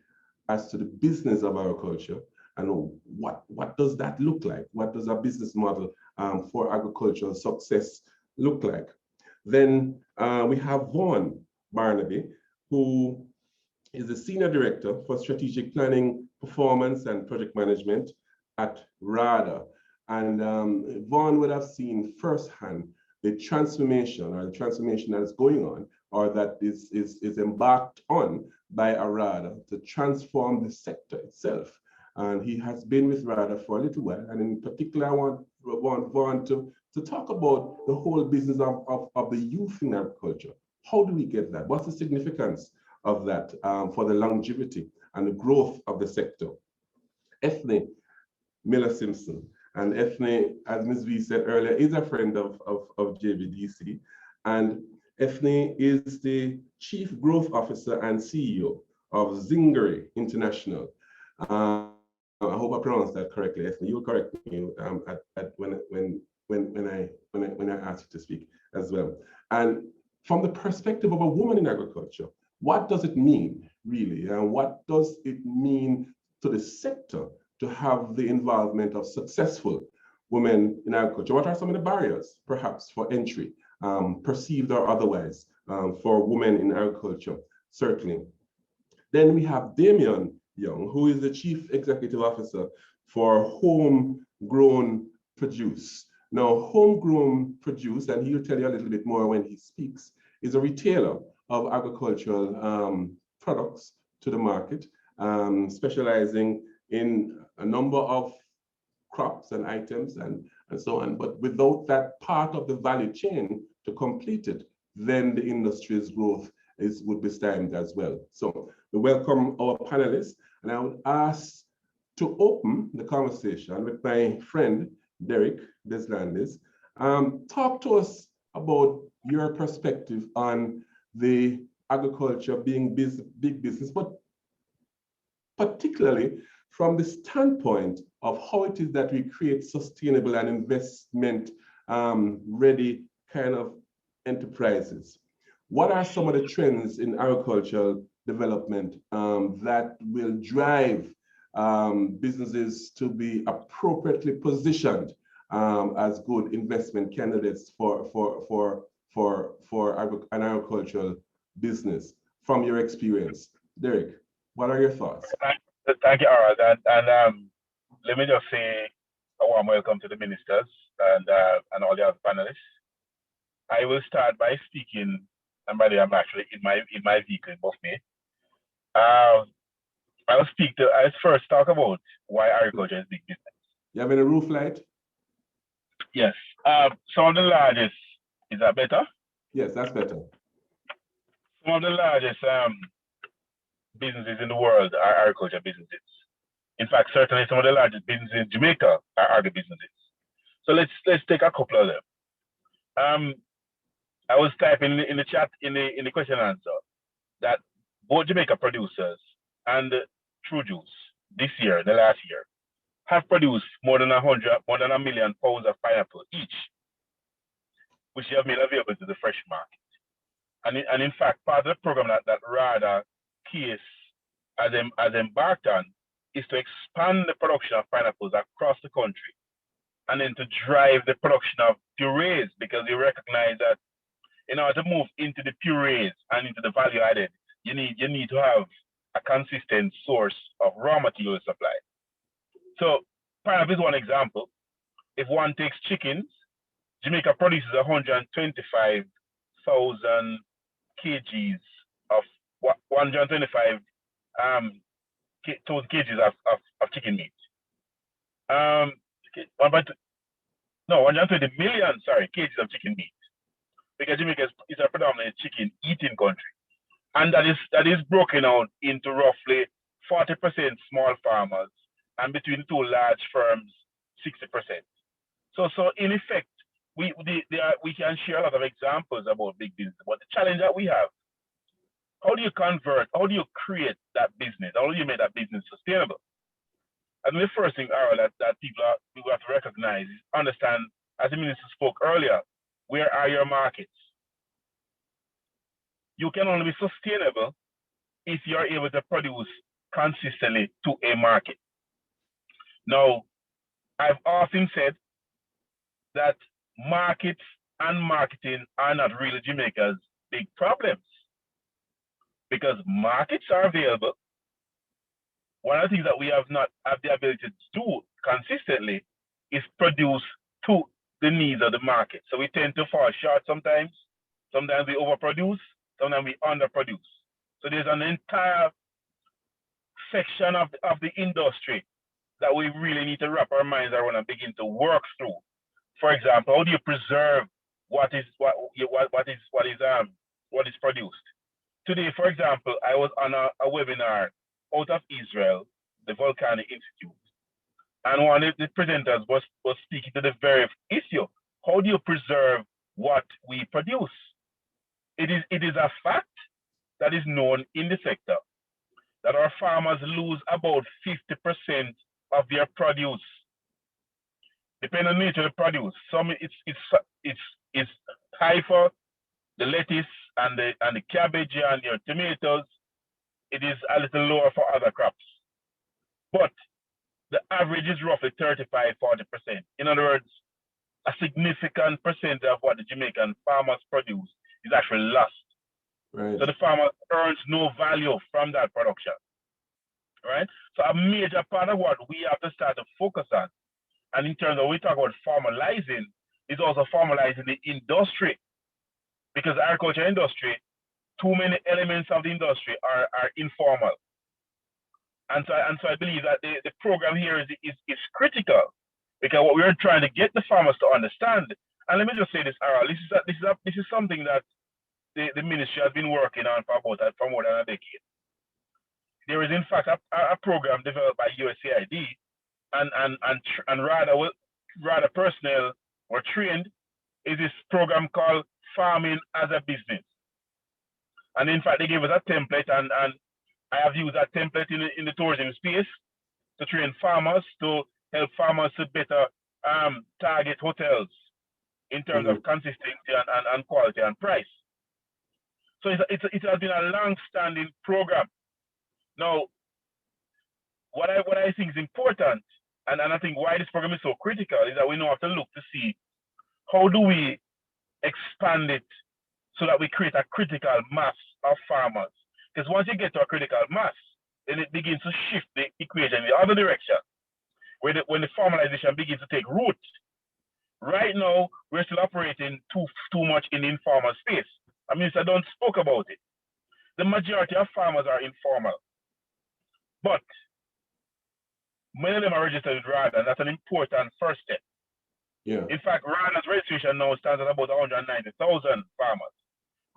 as to the business of agriculture and what does that look like? What does a business model for agricultural success look like? Then we have Vaughn Barnaby, who is the Senior Director for Strategic Planning, Performance and Project Management at RADA. And Vaughn would have seen firsthand the transformation that is going on, or that is embarked on by RADA to transform the sector itself. And he has been with RADA for a little while. And in particular, I want Vaughn to talk about the whole business of the youth in agriculture. How do we get that? What's the significance of that for the longevity and the growth of the sector? Ethne Miller-Simpson. And Ethne, as Ms. V said earlier, is a friend of JBDC. And Ethne is the Chief Growth Officer and CEO of Zingari International. I hope I pronounced that correctly, Ethne. You'll correct me when I ask you to speak as well. And from the perspective of a woman in agriculture, what does it mean, really? And what does it mean to the sector to have the involvement of successful women in agriculture? What are some of the barriers, perhaps, for entry, perceived or otherwise, for women in agriculture, certainly? Then we have Damian Young, who is the Chief Executive Officer for Homegrown Produce. Now, Homegrown Produce, and he'll tell you a little bit more when he speaks, is a retailer of agricultural products to the market, specializing in a number of crops and items and so on. But without that part of the value chain to complete it, then the industry's growth would be stymied as well. So we welcome our panelists, and I would ask to open the conversation with my friend Derek Deslandis. Talk to us about your perspective on the agriculture being big business, but particularly from the standpoint of how it is that we create sustainable and investment ready kind of enterprises. What are some of the trends in agricultural development that will drive businesses to be appropriately positioned as good investment candidates for an agricultural business from your experience? Derek, what are your thoughts? Thank you, Harold. And let me just say a warm welcome to the ministers and all the other panelists. I will start by speaking, and by the way, I'm actually in my vehicle above me. I'll first talk about why agriculture is big business. You have any roof light? Yes. Some of the largest, is that better? Yes, that's better. Some of the largest businesses in the world are agriculture businesses. In fact, certainly some of the largest businesses in Jamaica are agri-businesses. So let's take a couple of them. I was typing in the chat in the question and answer that both Jamaica producers and True Juice this year, the last year, have produced more than 1 million pounds of pineapple each, which they have made available to the fresh market. And in fact, part of the program that RADA Case has embarked on is to expand the production of pineapples across the country, and then to drive the production of purees, because we recognize that in order to move into the purees and into the value added, you need to have a consistent source of raw material supply. So pineapple is one example. If one takes chickens, Jamaica produces 125,000 kgs of 125,000 kgs of chicken meat. 120 million, kgs of chicken meat, because Jamaica is a predominantly chicken eating country, and that is broken out into roughly 40% small farmers, and between two large firms, 60%. So in effect, we can share a lot of examples about big business, but the challenge that we have, how do you create that business? How do you make that business sustainable? And the first thing, that people have to recognize is understand, as the minister spoke earlier, where are your markets? You can only be sustainable if you're able to produce consistently to a market. Now, I've often said that markets and marketing are not really Jamaica's big problems, because markets are available. One of the things that we have not have the ability to do consistently is produce to the needs of the market. So we tend to fall short sometimes. Sometimes we overproduce, sometimes we underproduce. So there's an entire section of the industry that we really need to wrap our minds around and begin to work through. For example, how do you preserve what is produced? Today, for example, I was on a webinar out of Israel, the Volcanic Institute, and one of the presenters was speaking to the very issue: how do you preserve what we produce? It is a fact that is known in the sector that our farmers lose about 50% of their produce, depending on the nature of the produce. Some it's high for the lettuce and the cabbage and your tomatoes. It is a little lower for other crops, but the average is roughly 35–40%. In other words, a significant percent of what the Jamaican farmers produce is actually lost. Right. So the farmer earns no value from that production, right? So a major part of what we have to start to focus on, and in terms of we talk about formalizing, is also formalizing the industry, because the agriculture industry, too many elements of the industry are informal. And so I believe that the program here is critical, because what we're trying to get the farmers to understand, and let me just say this, Ara, this is something that the ministry has been working on for more than a decade. There is in fact a program developed by USAID and RADA RADA personnel were trained is this program called Farming as a Business. And in fact, they gave us a template, and I have used that template in the tourism space to train farmers, to help farmers to better target hotels in terms of consistency and quality and price. So it has been a long-standing program. Now, what I think is important, and I think why this program is so critical, is that we now have to look to see how do we expand it so that we create a critical mass of farmers. Because once you get to a critical mass, then it begins to shift the equation in the other direction, when the formalization begins to take root. Right now, we're still operating too much in the informal space. I mean, I don't spoke about it. The majority of farmers are informal, but many of them are registered with RADA, and that's an important first step. Yeah. In fact, RADA's registration now stands at about 190,000 farmers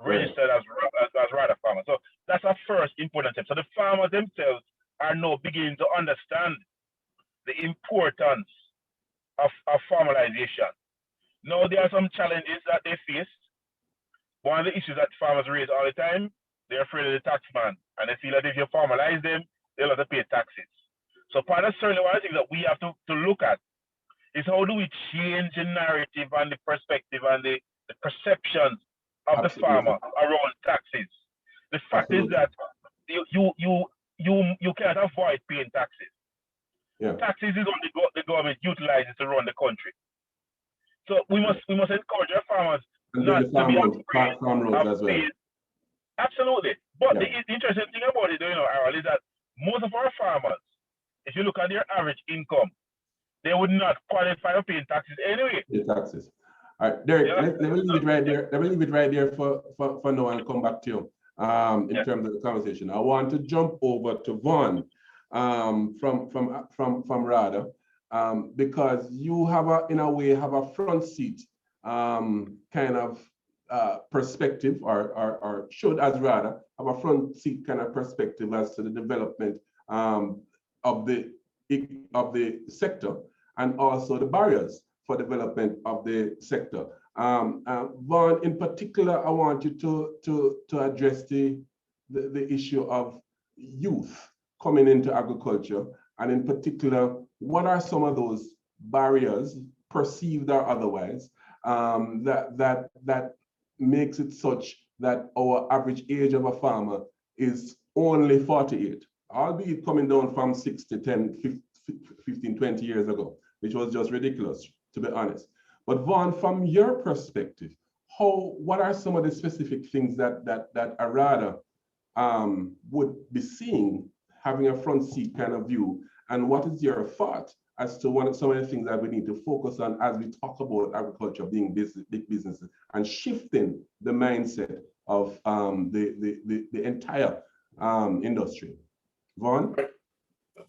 registered as RADA farmers. So that's a first important step. So the farmers themselves are now beginning to understand the importance of formalization. Now, there are some challenges that they face. One of the issues that farmers raise all the time, they're afraid of the tax man, and they feel that if you formalize them, they'll have to pay taxes. So part of certainly one of the things that we have to look at is how do we change the narrative and the perspective and the perceptions of the farmer around taxes. The fact is that you can't avoid paying taxes. Yeah. Taxes is what the government utilizes to run the country. So we must encourage our farmers not to be afraid farm roads as well. paying. Absolutely. But the interesting thing about it, Harold, is that most of our farmers, if you look at their average income, they would not qualify for paying taxes anyway. The taxes. All right, Derek, let me leave it right there. Let me leave it right there for now and come back to you in terms of the conversation. I want to jump over to Vaughn from RADA because you have in a way have a front seat kind of perspective, or should, as RADA, have a front seat kind of perspective as to the development of the sector and also the barriers for development of the sector. Vaughn, in particular, I want you to address the issue of youth coming into agriculture, and in particular, what are some of those barriers, perceived or otherwise, that makes it such that our average age of a farmer is only 48, albeit coming down from 60, 10, 15, 20 years ago, which was just ridiculous, to be honest. But Vaughn, from your perspective, what are some of the specific things that a RADA would be seeing, having a front seat kind of view, and what is your thought as to some of the things that we need to focus on as we talk about agriculture being big businesses and shifting the mindset of the entire industry? Vaughn?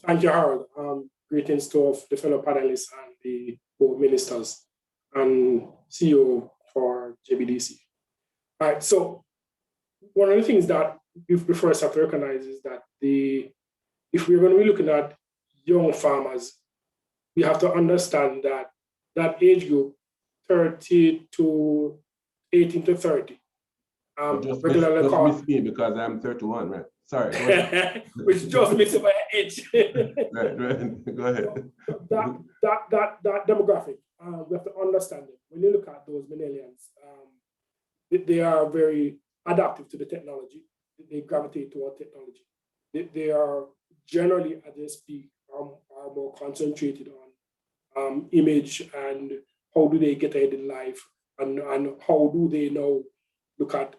Thank you, Harold. Greetings to the fellow panelists and the board ministers and CEO for JBDC. All right, so one of the things that we first have to recognize is that if we're going to be looking at young farmers, we have to understand that age group, 30 to 18 to 30. Regularly miss me because I'm 31, right? Sorry. Which just makes it my age. right. Go ahead. That demographic, we have to understand it. When you look at those millennials, they are very adaptive to the technology. They gravitate toward technology. They are generally, as they speak, are more concentrated on image and how do they get ahead in life, and how do they now look at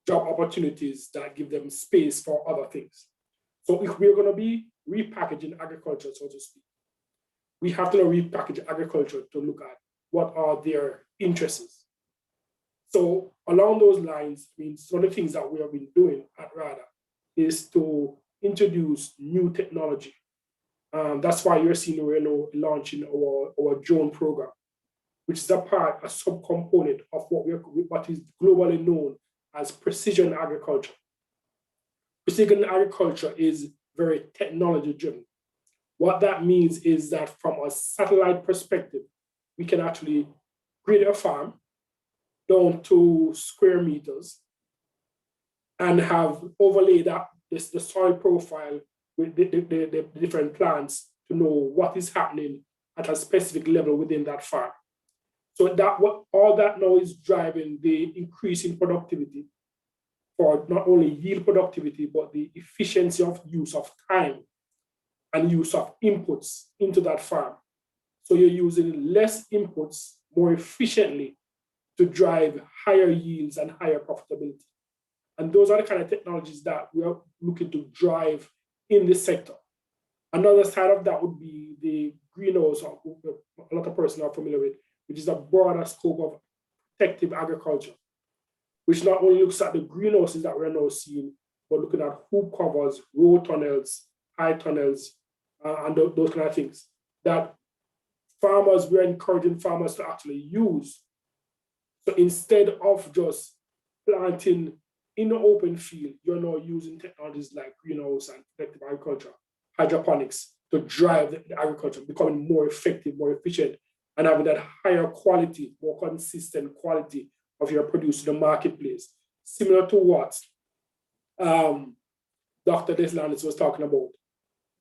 job opportunities that give them space for other things. So if we're going to be repackaging agriculture, so to speak, we have to repackage agriculture to look at what are their interests. So along those lines, I mean, some of the things that we have been doing at RADA is to introduce new technology. That's why you're seeing we're now launching our drone program, which is a subcomponent of what is globally known as precision agriculture. Precision agriculture is very technology driven. What that means is that from a satellite perspective, we can actually grade a farm down to square meters and have overlaid that the soil profile with the different plants to know what is happening at a specific level within that farm. So that all that now is driving the increase in productivity for not only yield productivity, but the efficiency of use of time and use of inputs into that farm. So you're using less inputs more efficiently to drive higher yields and higher profitability. And those are the kind of technologies that we are looking to drive in this sector. Another side of that would be the greenhouse, a lot of persons are familiar with, which is a broader scope of protective agriculture, which not only looks at the greenhouses that we're now seeing, but looking at hoop covers, road tunnels, high tunnels, and those kind of things that farmers, we're encouraging farmers to actually use. So instead of just planting in the open field, you're now using technologies like greenhouse and protective agriculture, hydroponics, to drive the agriculture, becoming more effective, more efficient, and having that higher quality, more consistent quality of your produce in the marketplace, similar to what Dr. Deslanis was talking about,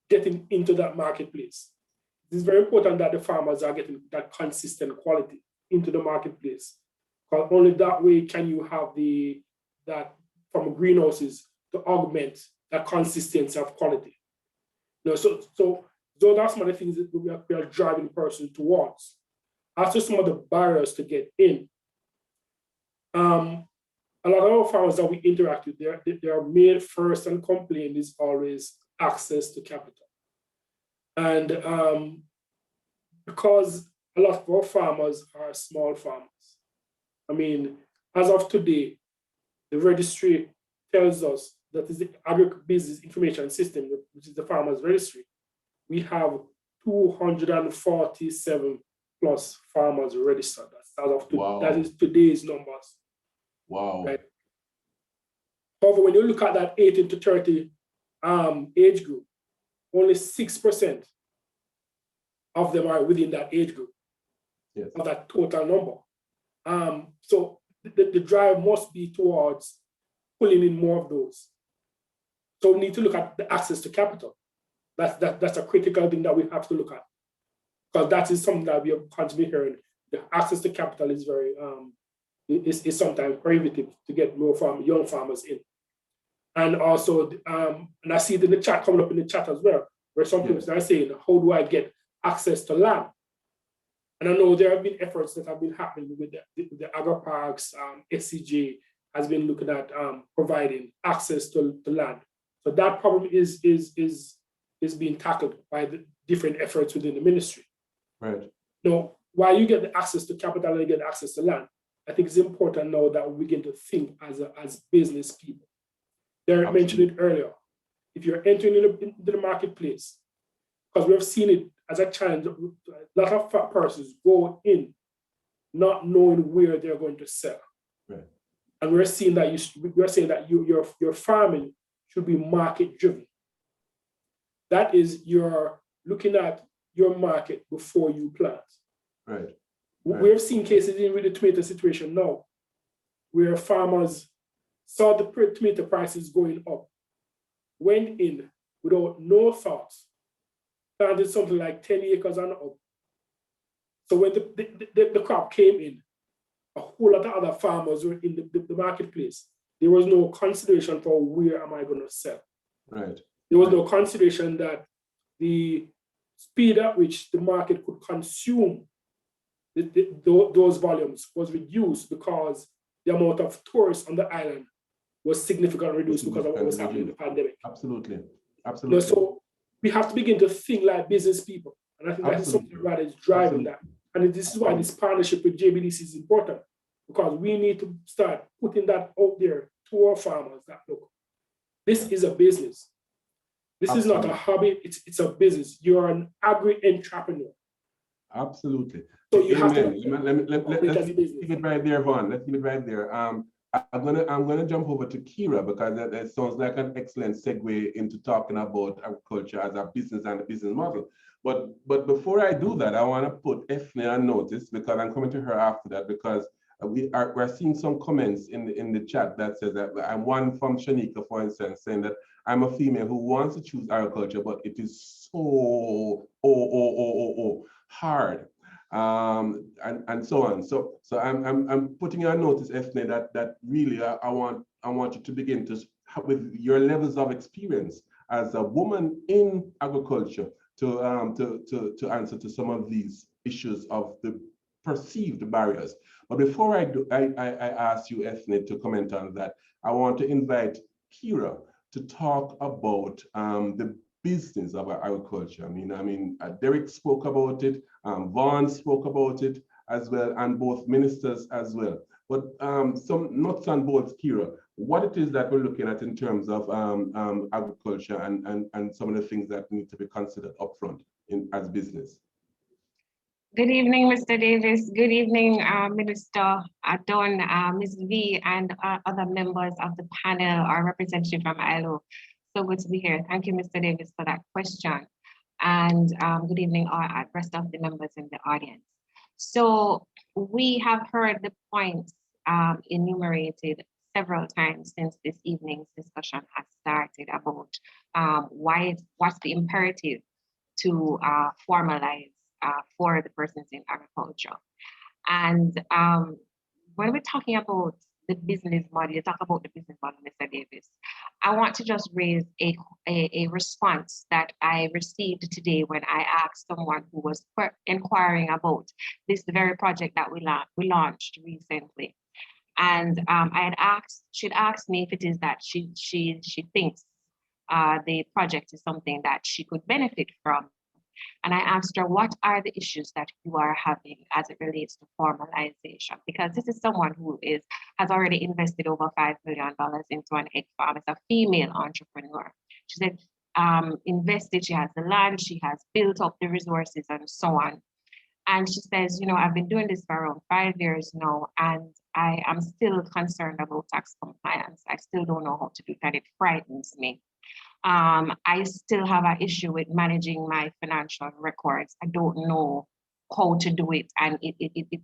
getting into that marketplace. It is very important that the farmers are getting that consistent quality into the marketplace, because only that way can you have that from greenhouses to augment that consistency of quality. You know, so those are some of the things that we are driving person towards. As to some of the barriers to get in, a lot of our farmers that we interact with, their main first and complaint is always access to capital. And because a lot of our farmers are small farmers, I mean, as of today, the registry tells us that is the agribusiness information system, which is the farmers registry. We have 247 plus farmers registered. That is today's numbers. Wow. Right? However, when you look at that 18 to 30 age group, only 6% of them are within that age group, yes, of that total number. So the drive must be towards pulling in more of those. So we need to look at the access to capital. That's a critical thing that we have to look at, because that is something that we are constantly hearing. The access to capital is very is sometimes prohibitive to get more young farmers in. And also, and I see it in the chat, coming up in the chat as well, where some people are saying, how do I get access to land? And I know there have been efforts that have been happening with the agri-parks. SCJ has been looking at providing access to land. So that problem is being tackled by the different efforts within the ministry. Right. Now, while you get the access to capital and you get access to land, I think it's important now that we begin to think as business people. Derek mentioned it earlier. If you're entering into the marketplace, because we've seen it as a challenge, a lot of persons go in not knowing where they're going to sell. Right. And we're saying that your farming should be market driven. That is, you're looking at your market before you plant. Right. We've seen cases in with the tomato situation now, where farmers saw the tomato prices going up, went in without no thoughts, planted something like 10 acres and up. So when the crop came in, a whole lot of other farmers were in the marketplace. There was no consideration for where am I going to sell. Right. There was no consideration that the speed at which the market could consume those volumes was reduced because the amount of tourists on the island was significantly reduced because of what was happening in the pandemic. Absolutely. You know, so we have to begin to think like business people. And I think that is something that is driving that. And this is why this partnership with JBDC is important, because we need to start putting that out there to our farmers that, look, this is a business. This is not a hobby, it's a business. You're an agri-entrepreneur. Absolutely. So you have to let's keep it right there, Vaughn. Let's keep it right there. I'm gonna jump over to Kira, because that sounds like an excellent segue into talking about agriculture as a business and a business model. But before I do that, I want to put Ethne on notice, because I'm coming to her after that, because we're seeing some comments in the chat that says that I'm one from Shanika, for instance, saying that I'm a female who wants to choose agriculture, but it is so hard, and so on. So I'm putting you on notice, Ethne, that really I want you to begin to, with your levels of experience as a woman in agriculture, to answer to some of these issues of the perceived barriers. But before I do, I ask you, Ethne, to comment on that, I want to invite Kira to talk about the business of agriculture. I mean, Derek spoke about it, Vaughn spoke about it as well, and both ministers as well. But some nuts and bolts, Kira, what it is that we're looking at in terms of agriculture and some of the things that need to be considered upfront as business. Good evening, Mr. Davis. Good evening, Minister Don, Ms. V, and other members of the panel, our representative from ILO. So good to be here. Thank you, Mr. Davis, for that question. And good evening, all rest of the members in the audience. So we have heard the points enumerated several times since this evening's discussion has started about what's the imperative to formalize for the persons in agriculture. And when we're talking about the business model, you talk about the business model, Mr. Davis, I want to just raise a response that I received today when I asked someone who was inquiring about this very project that we launched recently. And I had asked, she'd asked me if it is that she thinks the project is something that she could benefit from. And I asked her, what are the issues that you are having as it relates to formalization? Because this is someone who has already invested over $5 million into an egg farm. It's a female entrepreneur. She said, invested, she has the land, she has built up the resources and so on. And she says, you know, I've been doing this for around 5 years now, and I am still concerned about tax compliance. I still don't know how to do that. It frightens me. I still have an issue with managing my financial records. I don't know how to do it, and it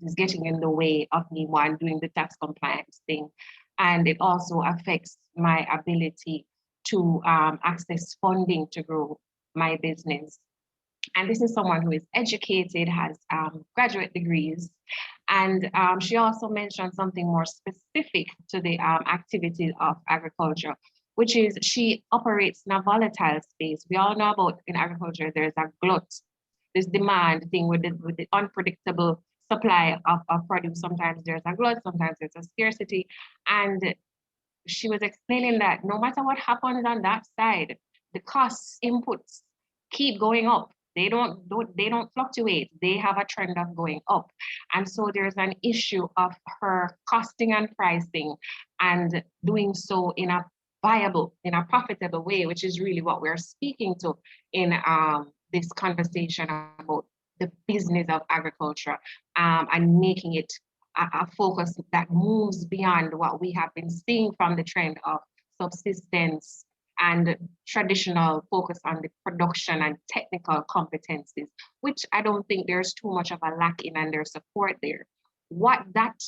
is getting in the way of me doing the tax compliance thing. And it also affects my ability to access funding to grow my business. And this is someone who is educated, has graduate degrees. And she also mentioned something more specific to the activities of agriculture, which is she operates in a volatile space. We all know about in agriculture, there's a glut, this demand thing with the unpredictable supply of produce. Sometimes there's a glut, sometimes there's a scarcity. And she was explaining that no matter what happens on that side, the costs, inputs keep going up. They don't fluctuate. They have a trend of going up. And so there's an issue of her costing and pricing and doing so in a viable, in a profitable way, which is really what we're speaking to in this conversation about the business of agriculture, and making it a focus that moves beyond what we have been seeing from the trend of subsistence and traditional focus on the production and technical competencies, which I don't think there's too much of a lack in, and there's support there. What that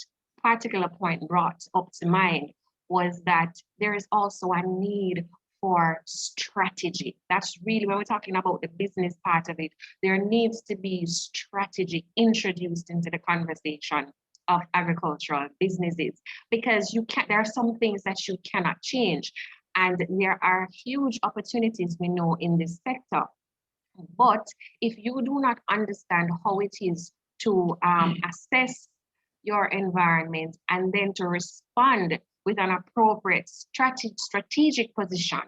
particular point brought up to mind was that there is also a need for strategy. That's really, when we're talking about the business part of it, there needs to be strategy introduced into the conversation of agricultural businesses, because there are some things that you cannot change. And there are huge opportunities, we know, in this sector. But if you do not understand how it is to assess your environment and then to respond with an appropriate strategic position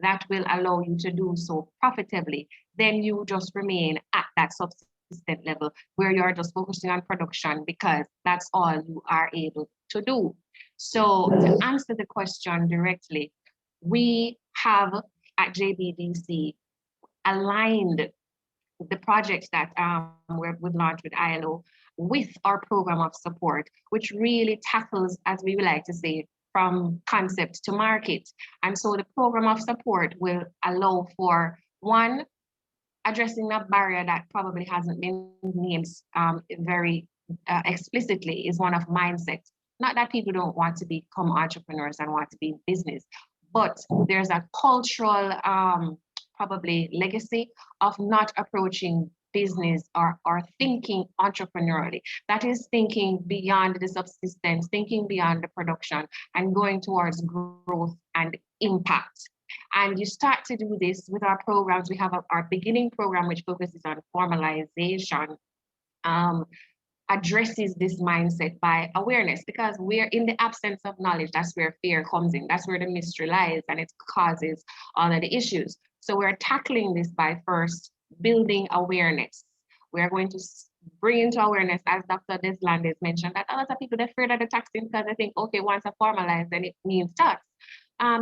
that will allow you to do so profitably, then you just remain at that subsistent level where you're just focusing on production because that's all you are able to do. So to answer the question directly, we have at JBDC aligned the projects that we've launched with ILO with our program of support, which really tackles, as we would like to say, from concept to market. And so the program of support will allow for, one, addressing a barrier that probably hasn't been named very explicitly is one of mindset. Not that people don't want to become entrepreneurs and want to be in business, but there's a cultural probably legacy of not approaching business or thinking entrepreneurially. That is thinking beyond the subsistence, thinking beyond the production, and going towards growth and impact. And you start to do this with our programs. We have our beginning program, which focuses on formalization, addresses this mindset by awareness, because we're in the absence of knowledge. That's where fear comes in. That's where the mystery lies, and it causes all of the issues. So we're tackling this by first building awareness. We're going to bring into awareness, as Dr. Deslandes mentioned, that a lot of people, they're afraid of the taxing because they think, okay, once I formalize, then it means tax.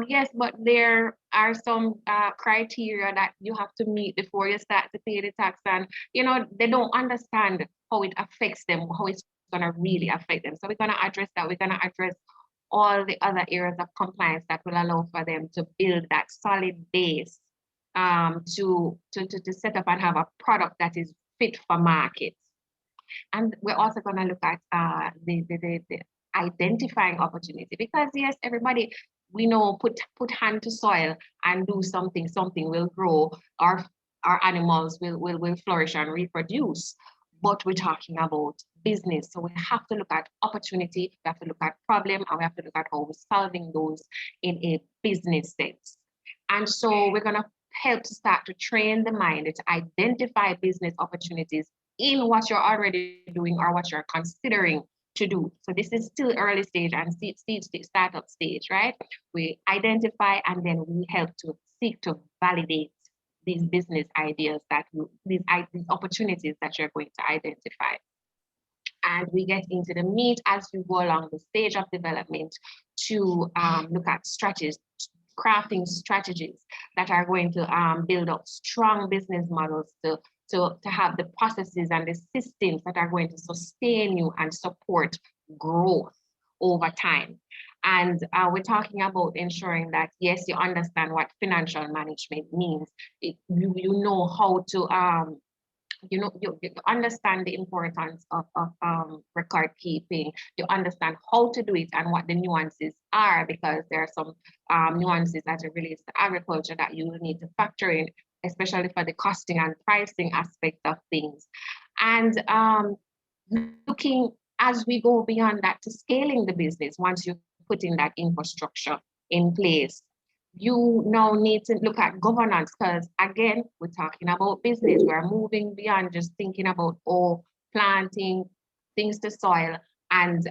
Yes, but there are some criteria that you have to meet before you start to pay the tax, and they don't understand how it affects them, how it's going to really affect them. So we're going to address that. We're going to address all the other areas of compliance that will allow for them to build that solid base to set up and have a product that is fit for market. And we're also going to look at the identifying opportunity, because yes, everybody, we know, put hand to soil and do something will grow, our animals will flourish and reproduce. But we're talking about business, so we have to look at opportunity, we have to look at problem, and we have to look at how we're solving those in a business sense. And so we're going to help to start to train the mind to identify business opportunities in what you're already doing or what you're considering to do. So this is still early stage and startup stage, right? We identify, and then we help to seek to validate these business ideas, these opportunities that you're going to identify. And we get into the meat as we go along the stage of development to look at strategies, crafting strategies that are going to build up strong business models to have the processes and the systems that are going to sustain you and support growth over time. And we're talking about ensuring that, yes, you understand what financial management means. You know how to, you understand the importance of record keeping. You understand how to do it and what the nuances are, because there are some nuances as it relates to agriculture that you will need to factor in, especially for the costing and pricing aspect of things. And looking as we go beyond that to scaling the business, once you put in that infrastructure in place, you now need to look at governance, because again, we're talking about business. We're moving beyond just thinking about planting things to soil and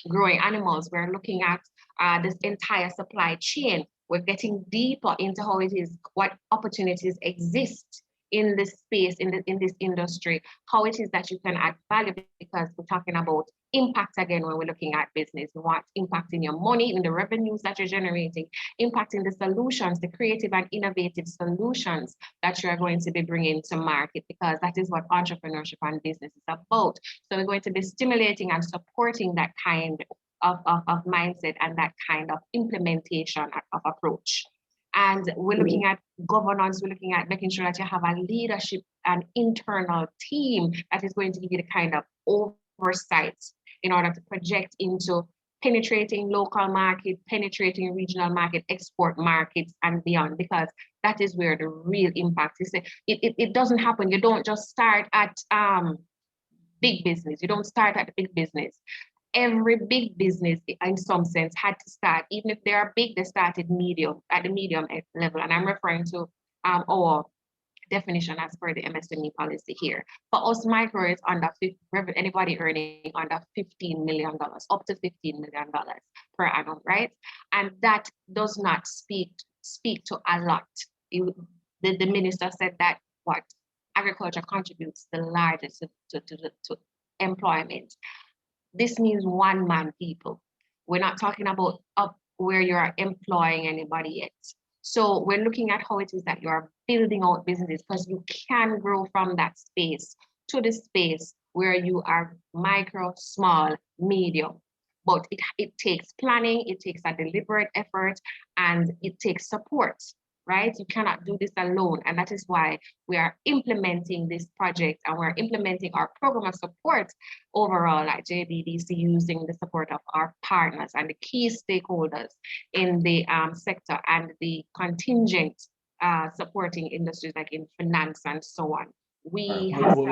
growing animals. We're looking at this entire supply chain. We're getting deeper into how it is, what opportunities exist in this space, in this industry, how it is that you can add value, because we're talking about impact again when we're looking at business. We want impact in your money, in the revenues that you're generating, impact in the solutions, the creative and innovative solutions that you're going to be bringing to market, because that is what entrepreneurship and business is about. So we're going to be stimulating and supporting that kind of mindset and that kind of implementation of approach. And we're looking at governance, we're looking at making sure that you have a leadership and internal team that is going to give you the kind of oversight in order to project into penetrating local market, penetrating regional market, export markets and beyond, because that is where the real impact is. It doesn't happen. You don't just start at big business. You don't start at big business. Every big business, in some sense, had to start, even if they are big, they started at the medium level. And I'm referring to our definition as per the MSME policy here. For us, micro is under anybody earning under $15 million, up to $15 million per annum, right? And that does not speak to a lot. The minister said that agriculture contributes the largest to employment. This means one-man people. We're not talking about up where you're employing anybody yet. So we're looking at how it is that you're building out businesses, because you can grow from that space to the space where you are micro, small, medium. But it takes planning, it takes a deliberate effort, and it takes support right? You cannot do this alone. And that is why we are implementing this project, and we're implementing our program of support overall at JBDC using the support of our partners and the key stakeholders in the sector and the contingent supporting industries like in finance and so on. We have hold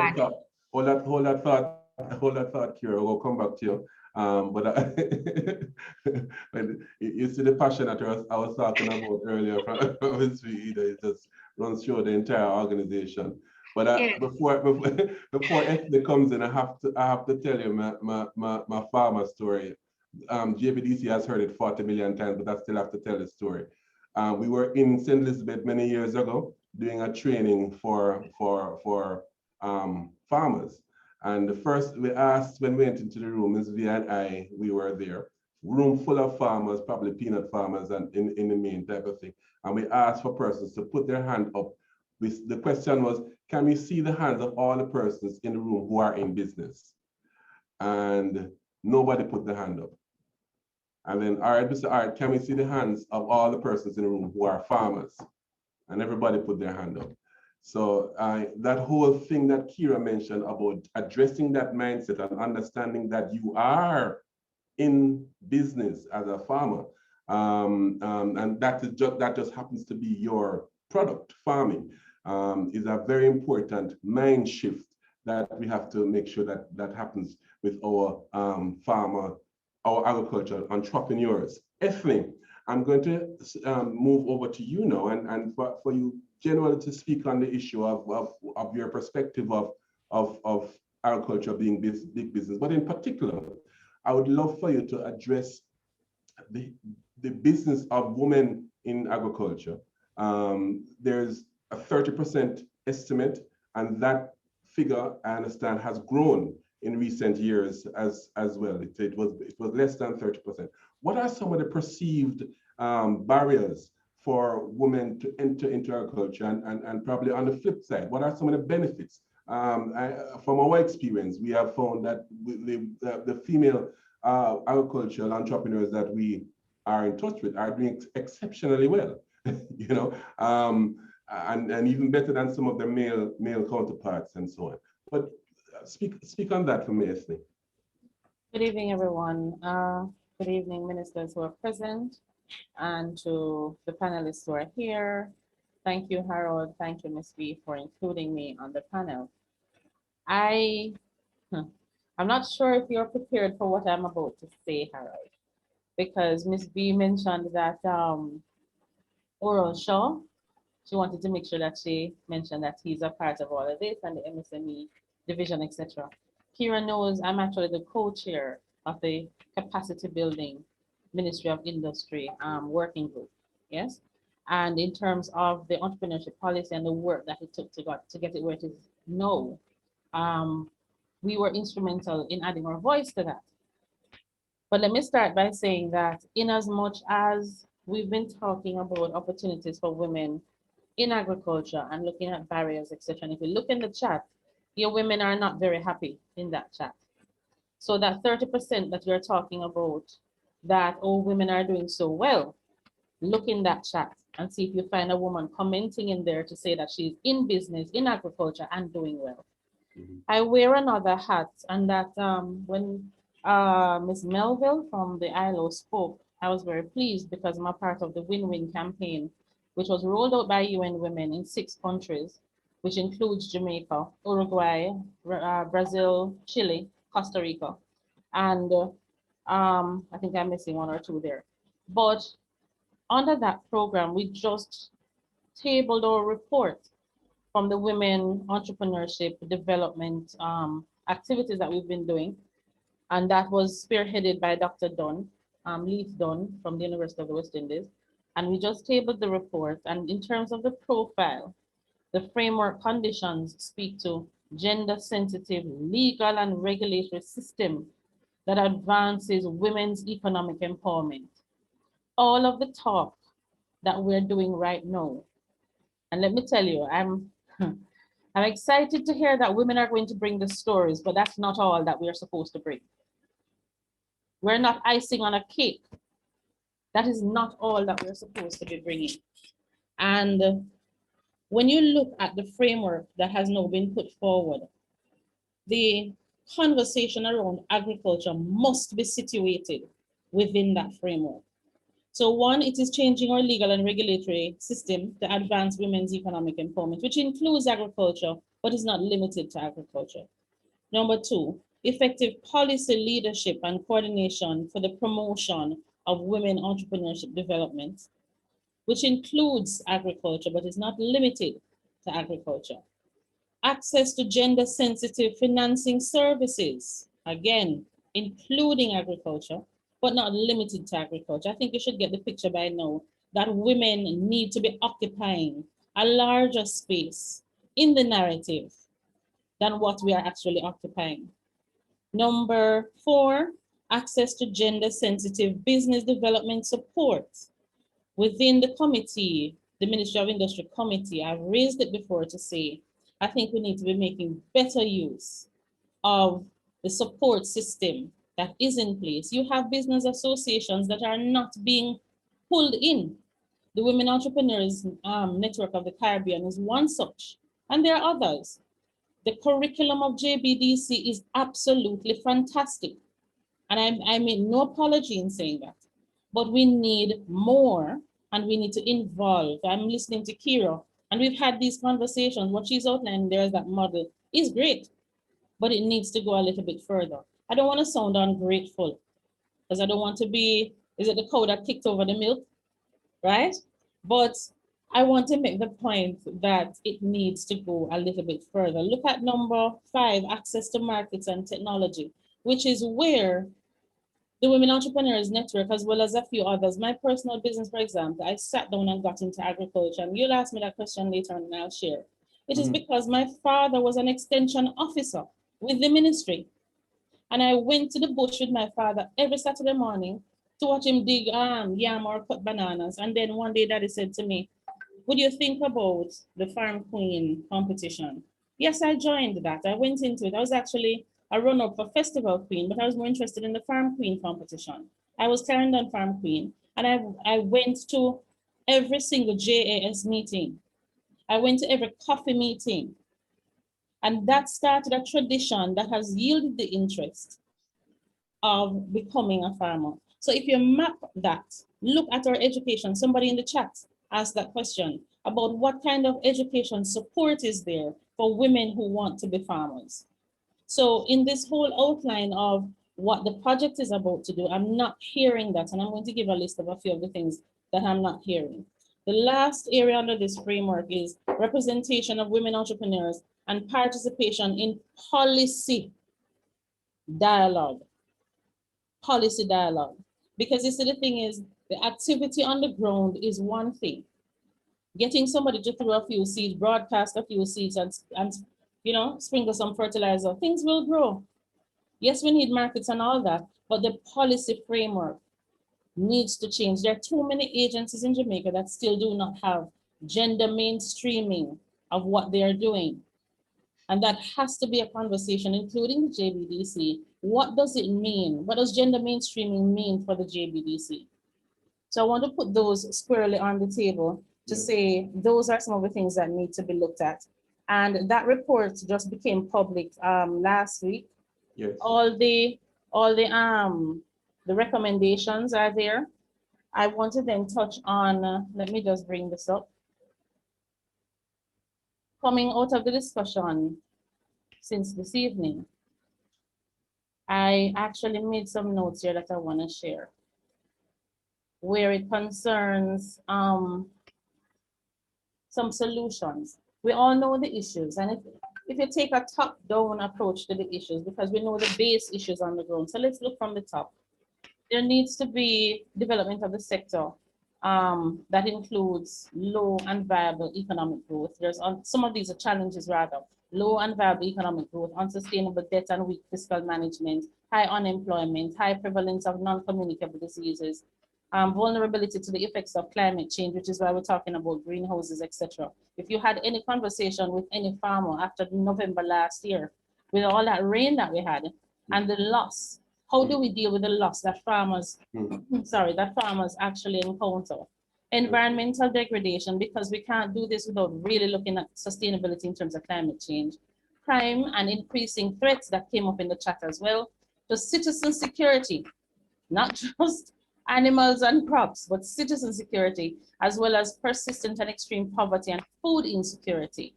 that thought, Kira. We'll come back to you. But you see the passion that I was talking about earlier from his feed, it just runs through the entire organization. But Yeah. before Ethne comes in, I have to tell you my farmer story. JBDC has heard it 40 million times, but I still have to tell the story. We were in St. Elizabeth many years ago doing a training for farmers. And the first we asked when we went into the room, Ms. V and I, we were there, room full of farmers, probably peanut farmers and in the main type of thing. And we asked for persons to put their hand up. The question was, can we see the hands of all the persons in the room who are in business? And nobody put their hand up. And then, all right, we said, all right, can we see the hands of all the persons in the room who are farmers? And everybody put their hand up. So that whole thing that Kira mentioned about addressing that mindset and understanding that you are in business as a farmer, and that just happens to be your product, farming, is a very important mind shift that we have to make sure that happens with our our agricultural entrepreneurs. Ethne, I'm going to move over to you now, and for you generally to speak on the issue of your perspective of agriculture being big business, but in particular, I would love for you to address the business of women in agriculture. There's a 30% estimate, and that figure, I understand, has grown in recent years as well. It was less than 30%. What are some of the perceived barriers for women to enter into agriculture, and probably on the flip side, what are some of the benefits? From our experience, we have found that the female agricultural entrepreneurs that we are in touch with are doing exceptionally well, you know, and even better than some of their male counterparts and so on. But speak on that for me, Ethne. Good evening, everyone. Good evening, ministers who are present, and to the panelists who are here. Thank you, Harold. Thank you, Ms. B, for including me on the panel. I'm not sure if you're prepared for what I'm about to say, Harold, because Ms. B mentioned that Oral Shaw, she wanted to make sure that she mentioned that he's a part of all of this and the MSME division, etc. Kira knows I'm actually the co-chair of the Capacity Building Ministry of Industry working group, yes? And in terms of the entrepreneurship policy and the work that it took to get it where it is now, we were instrumental in adding our voice to that. But let me start by saying that in as much as we've been talking about opportunities for women in agriculture and looking at barriers, etc. And if you look in the chat, your women are not very happy in that chat. So that 30% that you're talking about, that oh, women are doing so well, look in that chat and see if you find a woman commenting in there to say that she's in business, in agriculture and doing well. Mm-hmm. I wear another hat, and that when Ms. Melville from the ILO spoke, I was very pleased because I'm a part of the Win-Win campaign, which was rolled out by UN Women in 6 countries, which includes Jamaica, Uruguay, Brazil, Chile, Costa Rica, and I think I'm missing 1 or 2 there. But under that program, we just tabled our report from the women entrepreneurship development activities that we've been doing. And that was spearheaded by Dr. Dunn, Leith Dunn from the University of the West Indies. And we just tabled the report. And in terms of the profile, the framework conditions speak to gender-sensitive legal and regulatory system that advances women's economic empowerment. All of the talk that we're doing right now. And let me tell you, I'm excited to hear that women are going to bring the stories, but that's not all that we're supposed to bring. We're not icing on a cake. That is not all that we're supposed to be bringing. And when you look at the framework that has now been put forward, the conversation around agriculture must be situated within that framework. So one, it is changing our legal and regulatory system to advance women's economic empowerment, which includes agriculture, but is not limited to agriculture. Number two, effective policy leadership and coordination for the promotion of women entrepreneurship development, which includes agriculture, but is not limited to agriculture. Access to gender-sensitive financing services, again, including agriculture, but not limited to agriculture. I think you should get the picture by now that women need to be occupying a larger space in the narrative than what we are actually occupying. Number four, access to gender-sensitive business development support. Within the committee, the Ministry of Industry committee, I've raised it before to say, I think we need to be making better use of the support system that is in place. You have business associations that are not being pulled in. The Women Entrepreneurs Network of the Caribbean is one such, and there are others. The curriculum of JBDC is absolutely fantastic. And I make no apology in saying that, but we need more and we need to involve. I'm listening to Kira and we've had these conversations. What she's outlining there as that model is great, but it needs to go a little bit further. I don't want to sound ungrateful because I don't want to be, is it the cow that kicked over the milk, right? But I want to make the point that it needs to go a little bit further. Look at number 5, access to markets and technology, which is where the Women Entrepreneurs Network, as well as a few others, my personal business, for example, I sat down and got into agriculture. And you'll ask me that question later on and I'll share. It is because my father was an extension officer with the ministry. And I went to the bush with my father every Saturday morning to watch him dig yam or cut bananas. And then one day Daddy said to me, would you think about the Farm Queen competition? Yes, I joined that. I went into it. I was actually a runner-up for Festival Queen, but I was more interested in the Farm Queen competition. I was Clarendon Farm Queen, and I went to every single JAS meeting. I went to every coffee meeting. And that started a tradition that has yielded the interest of becoming a farmer. So if you map that, look at our education. Somebody in the chat asked that question about what kind of education support is there for women who want to be farmers. So in this whole outline of what the project is about to do, I'm not hearing that. And I'm going to give a list of a few of the things that I'm not hearing. The last area under this framework is representation of women entrepreneurs and participation in policy dialogue. Policy dialogue. Because you see, the thing is, the activity on the ground is one thing. Getting somebody to throw a few seeds, broadcast a few seeds, and you know, sprinkle some fertilizer, things will grow. Yes, we need markets and all that, but the policy framework needs to change. There are too many agencies in Jamaica that still do not have gender mainstreaming of what they are doing. And that has to be a conversation, including the JBDC. What does it mean? What does gender mainstreaming mean for the JBDC? So I want to put those squarely on the table to say those are some of the things that need to be looked at. And that report just became public last week. Yes. All the recommendations are there. I want to then touch on, let me just bring this up. Coming out of the discussion since this evening, I actually made some notes here that I want to share, where it concerns some solutions. We all know the issues, and if you take a top-down approach to the issues, because we know the base issues on the ground, so let's look from the top. There needs to be development of the sector that includes low and viable economic growth. There's some of these are challenges rather. Low and viable economic growth, unsustainable debt and weak fiscal management, high unemployment, high prevalence of non-communicable diseases, vulnerability to the effects of climate change, which is why we're talking about greenhouses, etc. If you had any conversation with any farmer after November last year, with all that rain that we had and the loss, how do we deal with the loss that farmers, that farmers actually encounter? environmental degradation, because we can't do this without really looking at sustainability in terms of climate change, crime and increasing threats that came up in the chat as well, to citizen security, not just animals and crops, but citizen security, as well as persistent and extreme poverty and food insecurity.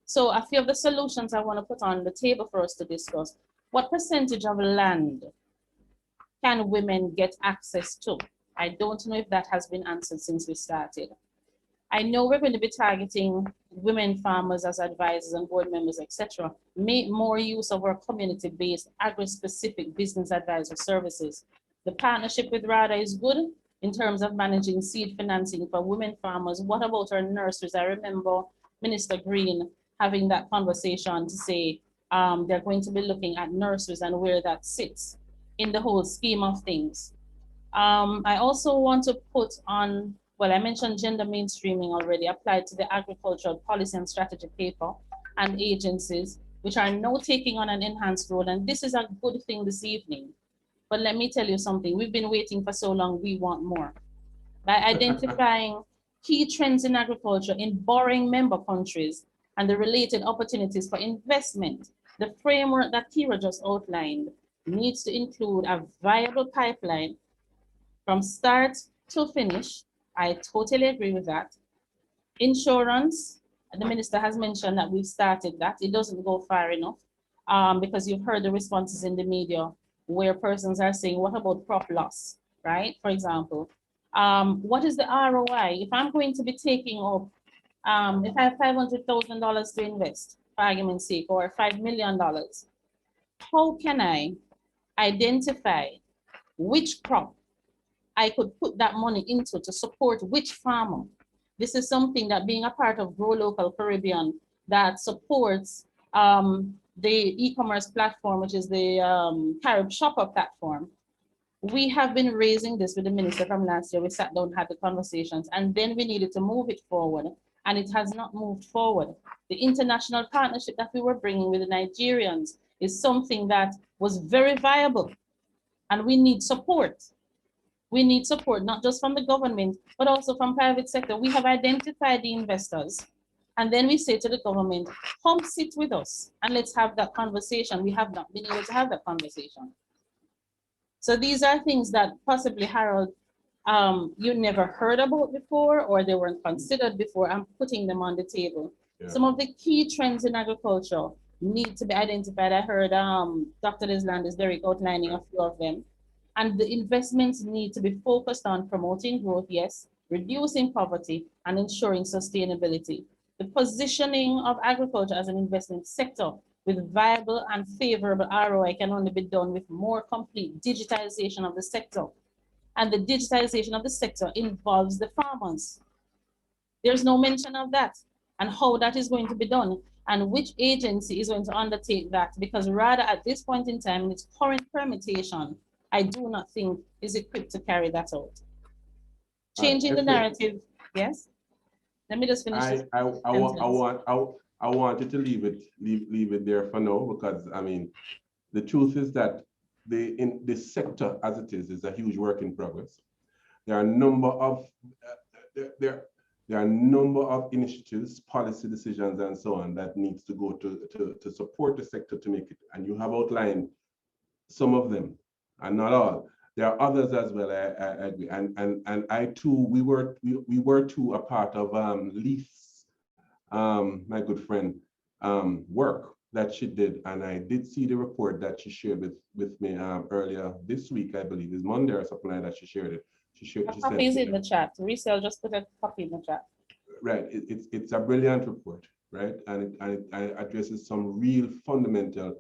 So a few of the solutions I want to put on the table for us to discuss. What percentage of land can women get access to? I don't know if that has been answered since we started. I know we're going to be targeting women farmers as advisors and board members, etc. Make more use of our community-based agri-specific business advisor services. The partnership with RADA is good in terms of managing seed financing for women farmers. What about our nurseries? I remember Minister Green having that conversation to say they're going to be looking at nurseries and where that sits in the whole scheme of things. I also want to put on, well, I mentioned gender mainstreaming already, applied to the agricultural policy and strategy paper and agencies, which are now taking on an enhanced role. And this is a good thing this evening. But let me tell you something, we've been waiting for so long, we want more. By identifying key trends in agriculture in borrowing member countries and the related opportunities for investment, the framework that Kira just outlined needs to include a viable pipeline from start to finish. I totally agree with that. Insurance, the minister has mentioned that we've started that. It doesn't go far enough because you've heard the responses in the media where persons are saying, what about crop loss, right? For example, what is the ROI? If I'm going to be taking up, if I have $500,000 to invest, for argument's sake, or $5 million, how can I identify which crop I could put that money into to support which farmer? This is something that, being a part of Grow Local Caribbean, that supports the e-commerce platform, which is the Carib Shopper platform. We have been raising this with the minister from last year. We sat down, had the conversations, and then we needed to move it forward, and it has not moved forward. The international partnership that we were bringing with the Nigerians is something that was very viable, and we need support. We need support, not just from the government, but also from private sector. We have identified the investors, and then we say to the government, come sit with us and let's have that conversation. We have not been able to have that conversation. So these are things that possibly, Harold, you never heard about before, or they weren't considered before. I'm putting them on the table. Yeah. Some of the key trends in agriculture need to be identified. I heard Dr. Lislandis Derrick outlining a few of them. And the investments need to be focused on promoting growth, yes, reducing poverty, and ensuring sustainability. The positioning of agriculture as an investment sector with viable and favorable ROI can only be done with more complete digitization of the sector. And the digitization of the sector involves the farmers. There's no mention of that and how that is going to be done and which agency is going to undertake that, because rather at this point in time, in its current permutation, I do not think is equipped to carry that out. Changing the narrative, yes? Let me just finish. I want you to leave it there for now, because I mean, the truth is that in this sector as it is a huge work in progress. There are a number of there are a number of initiatives, policy decisions, and so on that needs to go to support the sector to make it. And you have outlined some of them, and not all. There are others as well. I agree. And I too, we were too a part of Leaf's, my good friend, work that she did, and I did see the report that she shared with me earlier this week. I believe it's Monday or something like that. She shared it. She copy is in the chat. Resale just put a copy in the chat. Right. It's a brilliant report, right? And it addresses some real fundamental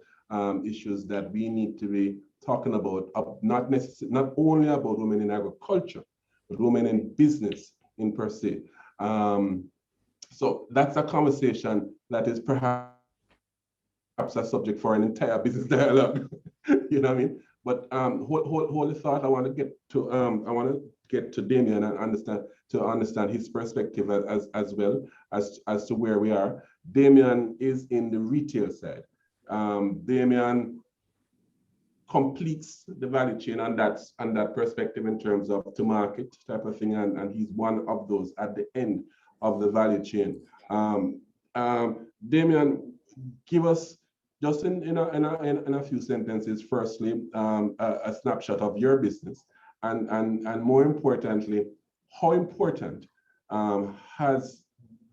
issues that we need to be talking about, not only about women in agriculture, but women in business in per se. So that's a conversation that is perhaps a subject for an entire business dialogue. You know what I mean? But hold the thought. I want to get to Damien and understand his perspective as well as to where we are. Damien is in the retail side. Damien completes the value chain and that perspective in terms of to market type of thing, and he's one of those at the end of the value chain. Damian, give us just in a few sentences, firstly, a snapshot of your business, and more importantly, how important has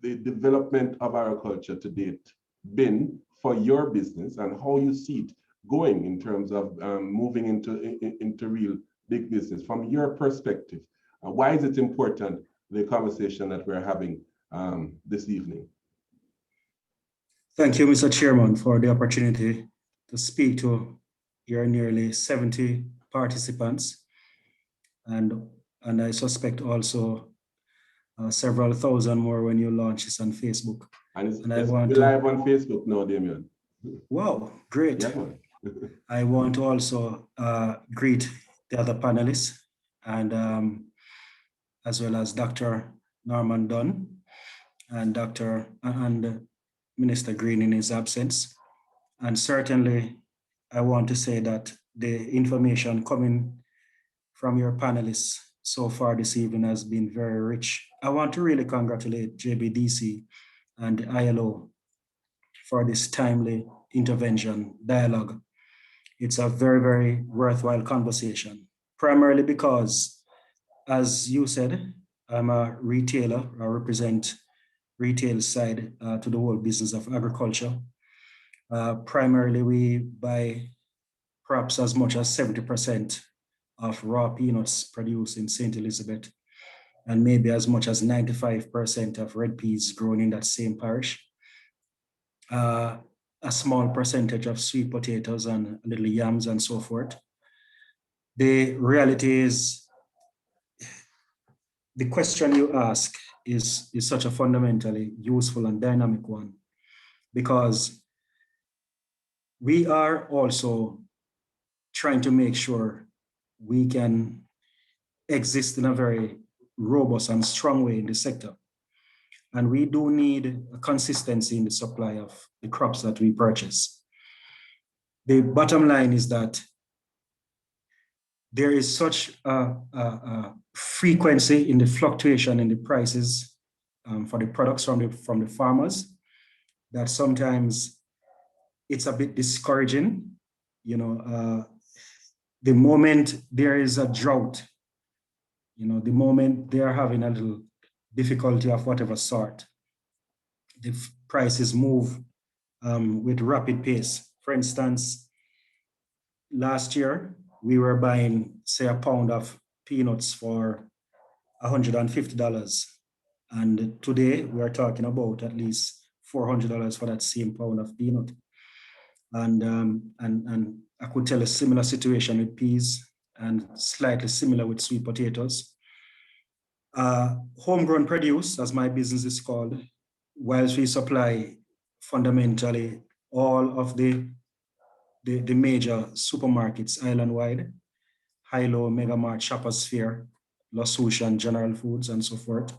the development of agriculture to date been for your business, and how you see it going in terms of moving into real big business from your perspective? Why is it important, the conversation that we're having this evening? Thank you, Mr. Chairman, for the opportunity to speak to your nearly 70 participants, and I suspect also several thousand more when you launch this on Facebook. And I want to live on Facebook now, Damian. Wow, great. Yeah. I want to also greet the other panelists, and as well as Dr. Norman Dunn and Minister Green in his absence. And certainly, I want to say that the information coming from your panelists so far this evening has been very rich. I want to really congratulate JBDC and the ILO for this timely intervention dialogue. It's a very, very worthwhile conversation, primarily because, as you said, I'm a retailer. I represent retail side to the whole business of agriculture. Primarily, we buy perhaps as much as 70% of raw peanuts produced in St. Elizabeth, and maybe as much as 95% of red peas grown in that same parish. A small percentage of sweet potatoes and little yams and so forth. The reality is, the question you ask is such a fundamentally useful and dynamic one, because we are also trying to make sure we can exist in a very robust and strong way in the sector. And we do need a consistency in the supply of the crops that we purchase. The bottom line is that there is such a frequency in the fluctuation in the prices for the products from the farmers that sometimes it's a bit discouraging. You know, the moment there is a drought, you know, the moment they are having a little difficulty of whatever sort, the prices move with rapid pace. For instance, last year, we were buying, say, a pound of peanuts for $150. And today, we're talking about at least $400 for that same pound of peanut. And I could tell a similar situation with peas and slightly similar with sweet potatoes. Homegrown produce, as my business is called, whilst we supply fundamentally all of the major supermarkets island-wide, Hilo, Megamart, Shoppers Fair, La Souche, and General Foods, and so forth,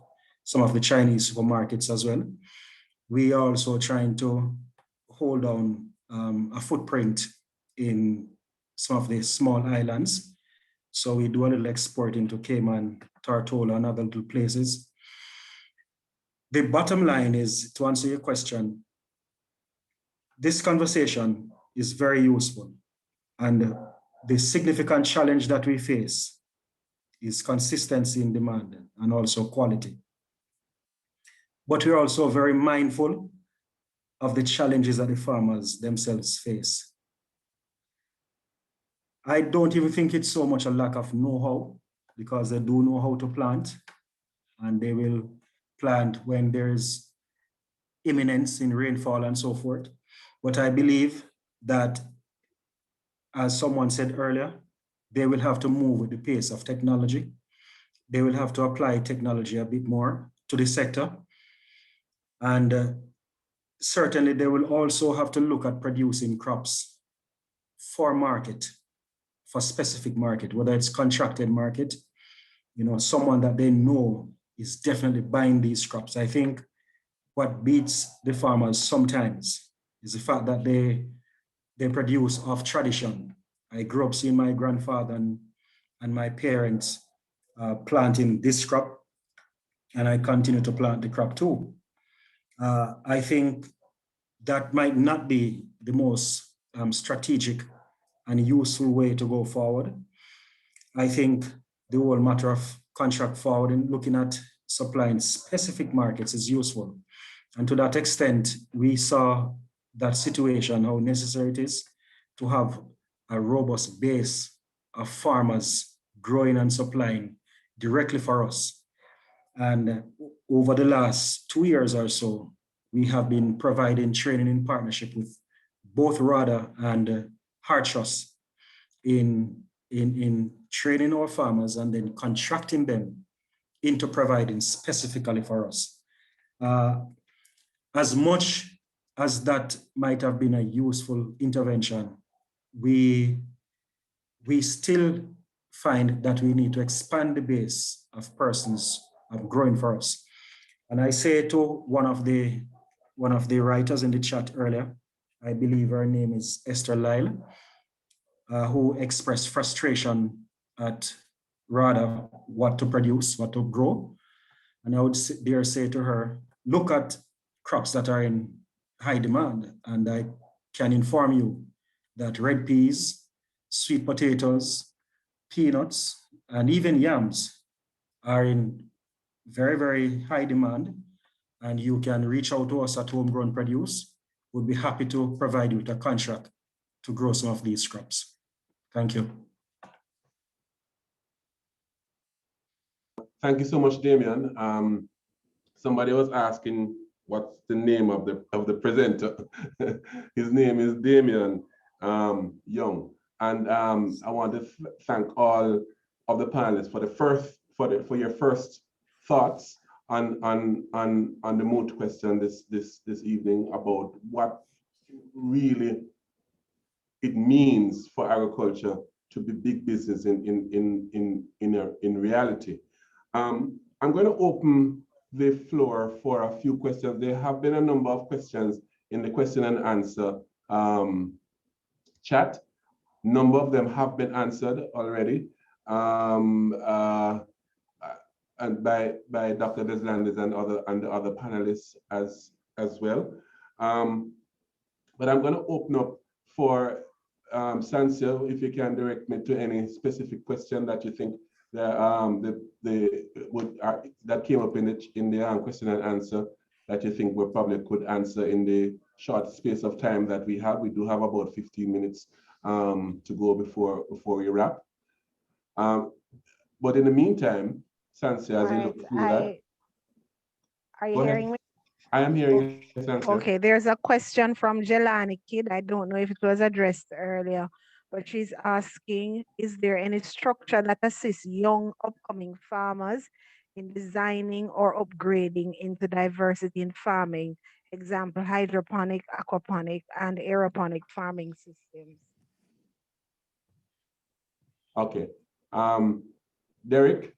some of the Chinese supermarkets as well. We are also trying to hold down a footprint in some of the small islands. So we do a little export into Cayman, Tortola, and other little places. The bottom line is, to answer your question, this conversation is very useful. And the significant challenge that we face is consistency in demand and also quality. But we're also very mindful of the challenges that the farmers themselves face. I don't even think it's so much a lack of know-how, because they do know how to plant, and they will plant when there's imminence in rainfall and so forth. But I believe that, as someone said earlier, they will have to move with the pace of technology. They will have to apply technology a bit more to the sector. And certainly they will also have to look at producing crops for market, for specific market, whether it's contracted market, you know, someone that they know is definitely buying these crops. I think what beats the farmers sometimes is the fact that they produce off tradition, I grew up seeing my grandfather and my parents planting this crop, and I continue to plant the crop too. I think that might not be the most strategic and useful way to go forward. I think the whole matter of contract forward and looking at supplying specific markets is useful. And to that extent, we saw that situation, how necessary it is to have a robust base of farmers growing and supplying directly for us. And over the last 2 years or so, we have been providing training in partnership with both RADA and Hartrust in training our farmers and then contracting them into providing specifically for us. As much as that might have been a useful intervention, we still find that we need to expand the base of persons growing for us. And I say to one of the writers in the chat earlier, I believe her name is Esther Lyle, who expressed frustration at rather what to produce, what to grow. And I would dare say to her, look at crops that are in high demand. And I can inform you that red peas, sweet potatoes, peanuts, and even yams are in very, very high demand. And you can reach out to us at Homegrown Produce. We'll be happy to provide you with a contract to grow some of these crops. Thank you. Thank you so much, Damian. Somebody was asking what's the name of the presenter. His name is Damian Young, and I want to thank all of the panelists for your first thoughts on the moot question this evening about what really it means for agriculture to be big business in reality. I'm going to open the floor for a few questions. There have been a number of questions in the question and answer chat. A number of them have been answered already, and by Dr. Deslandis and the other panelists as well. But I'm going to open up for Sansia, if you can direct me to any specific question that you think that came up in the question and answer that you think we probably could answer in the short space of time that we have. We do have about 15 minutes to go before we wrap. But in the meantime, Sansia, as you look through that. Are you hearing me? I am hearing you, Sansia. Okay, there's a question from Jelani Kid. I don't know if it was addressed earlier, but she's asking, is there any structure that assists young upcoming farmers in designing or upgrading into diversity in farming? Example, hydroponic, aquaponic, and aeroponic farming systems. Okay. Derek,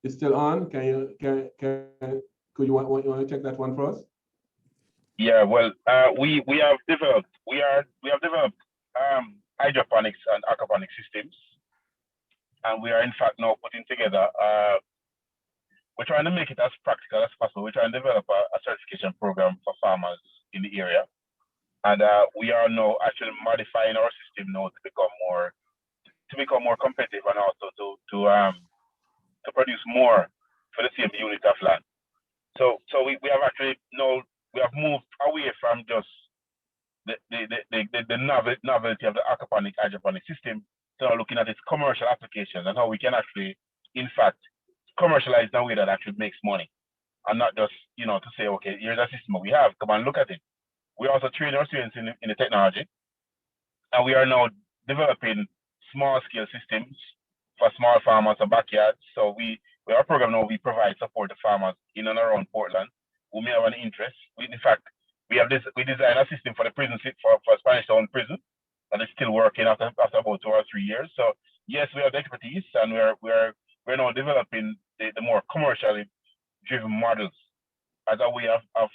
is still on? Could you want to check that one for us? Yeah, well, we have developed hydroponics and aquaponic systems, and we are in fact now putting together. We're trying to make it as practical as possible. We're trying to develop a certification program for farmers in the area, and we are now actually modifying our system now to become more competitive and also to produce more for the same unit of land. So we have actually we have moved away from just the novelty of the aquaponic hydroponic system to now looking at its commercial applications and how we can actually, in fact, commercialize in a way that actually makes money, and not just to say, okay, here's a system we have, come and look at it. We also train our students in the technology, and we are now developing small scale systems for small farmers and backyards. So we have a program now. We provide support to farmers in and around Portland who may have an interest. We designed a system for the prison for Spanish Town prison, and it's still working after about 2 or 3 years. So yes, we have the expertise, and we're now developing the more commercially driven models as a way of